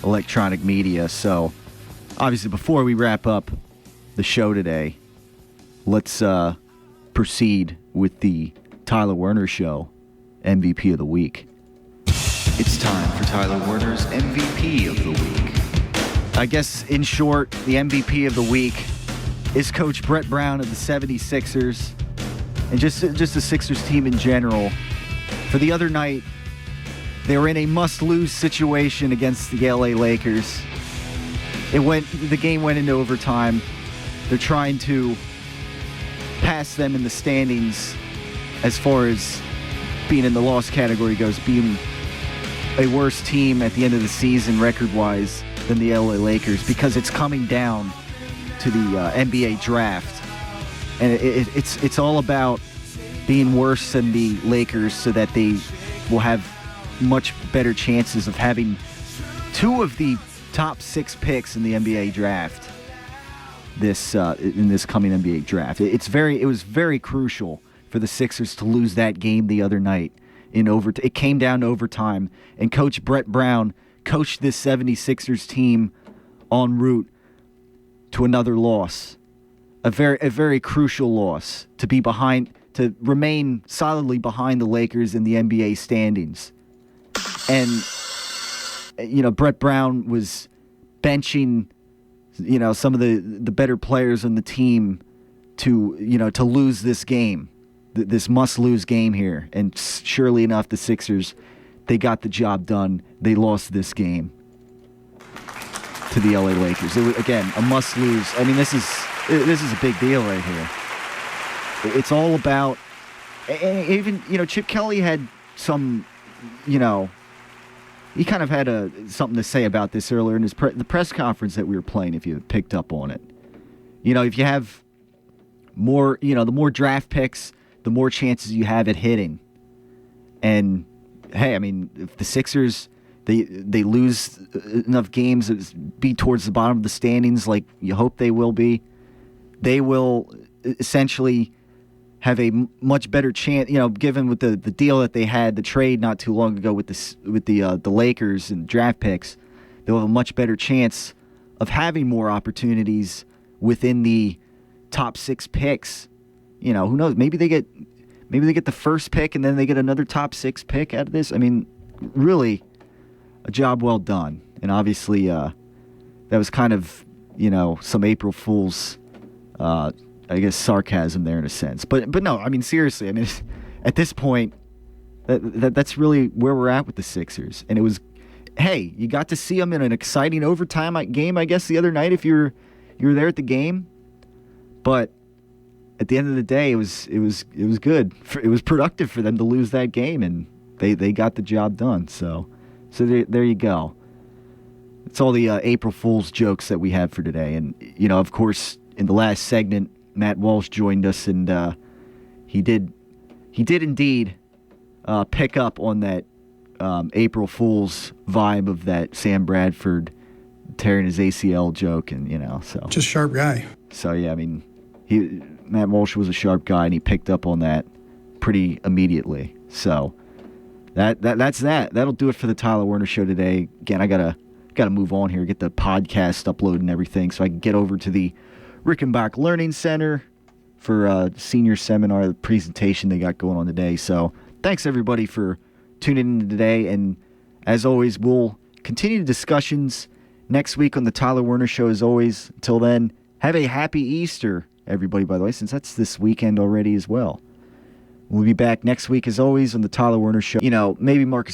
electronic media. So, obviously, before we wrap up the show today, let's proceed with the Tyler Werner Show MVP of the Week. It's time for Tyler Werner's MVP of the Week. I guess, in short, the MVP of the week is Coach Brett Brown of the 76ers, and just the Sixers team in general. For the other night, they were in a must-lose situation against the LA Lakers. The game went into overtime. They're trying to pass them in the standings as far as being in the loss category goes, being a worse team at the end of the season record-wise than the LA Lakers, because it's coming down to the NBA draft, and it's all about being worse than the Lakers so that they will have much better chances of having two of the top 6 picks in the NBA draft in this coming NBA draft. It was very crucial for the Sixers to lose that game the other night it came down to overtime, and Coach Brett Brown coached this 76ers team en route to another loss, a very crucial loss, to remain solidly behind the Lakers in the NBA standings. And Brett Brown was benching some of the better players on the team to lose this game, this must-lose game here. And surely enough, the Sixers, they got the job done. They lost this game to the LA Lakers. It was, again, a must-lose. I mean, this is a big deal right here. It's all about, and even Chip Kelly had some, he kind of had something to say about this earlier in the press conference that we were playing. If you picked up on it, if you have more, the more draft picks, the more chances you have at hitting. And hey, I mean, if the Sixers they lose enough games to be towards the bottom of the standings, like you hope they will be, they will essentially have a much better chance. Given with the deal that they had, the trade not too long ago with the Lakers and draft picks, they'll have a much better chance of having more opportunities within the top 6 picks. Who knows? Maybe they get the first pick and then they get another top 6 pick out of this. I mean, really, a job well done. And obviously, that was kind of some April Fool's, I guess, sarcasm there in a sense. But no, I mean, seriously, I mean, at this point, that's really where we're at with the Sixers. And it was, hey, you got to see them in an exciting overtime game, I guess, the other night if you were there at the game. But at the end of the day, it was good. It was productive for them to lose that game, and they got the job done. So there you go. It's all the April Fool's jokes that we have for today. And of course, in the last segment, Matt Walsh joined us, and he did indeed pick up on that April Fool's vibe of that Sam Bradford tearing his ACL joke, and so just sharp guy. So yeah, I mean, Matt Walsh was a sharp guy, and he picked up on that pretty immediately. So that's that. That'll do it for the Tyler Werner Show today. Again, I gotta move on here, get the podcast uploaded and everything, so I can get over to the Rickenbach Learning Center for a senior seminar, the presentation they got going on today. So thanks everybody for tuning in today, and as always, we'll continue the discussions next week on the Tyler Werner Show. As always, until then, have a happy Easter, everybody, by the way, since that's this weekend already as well. We'll be back next week, as always, on the Tyler Werner Show. Maybe Marcus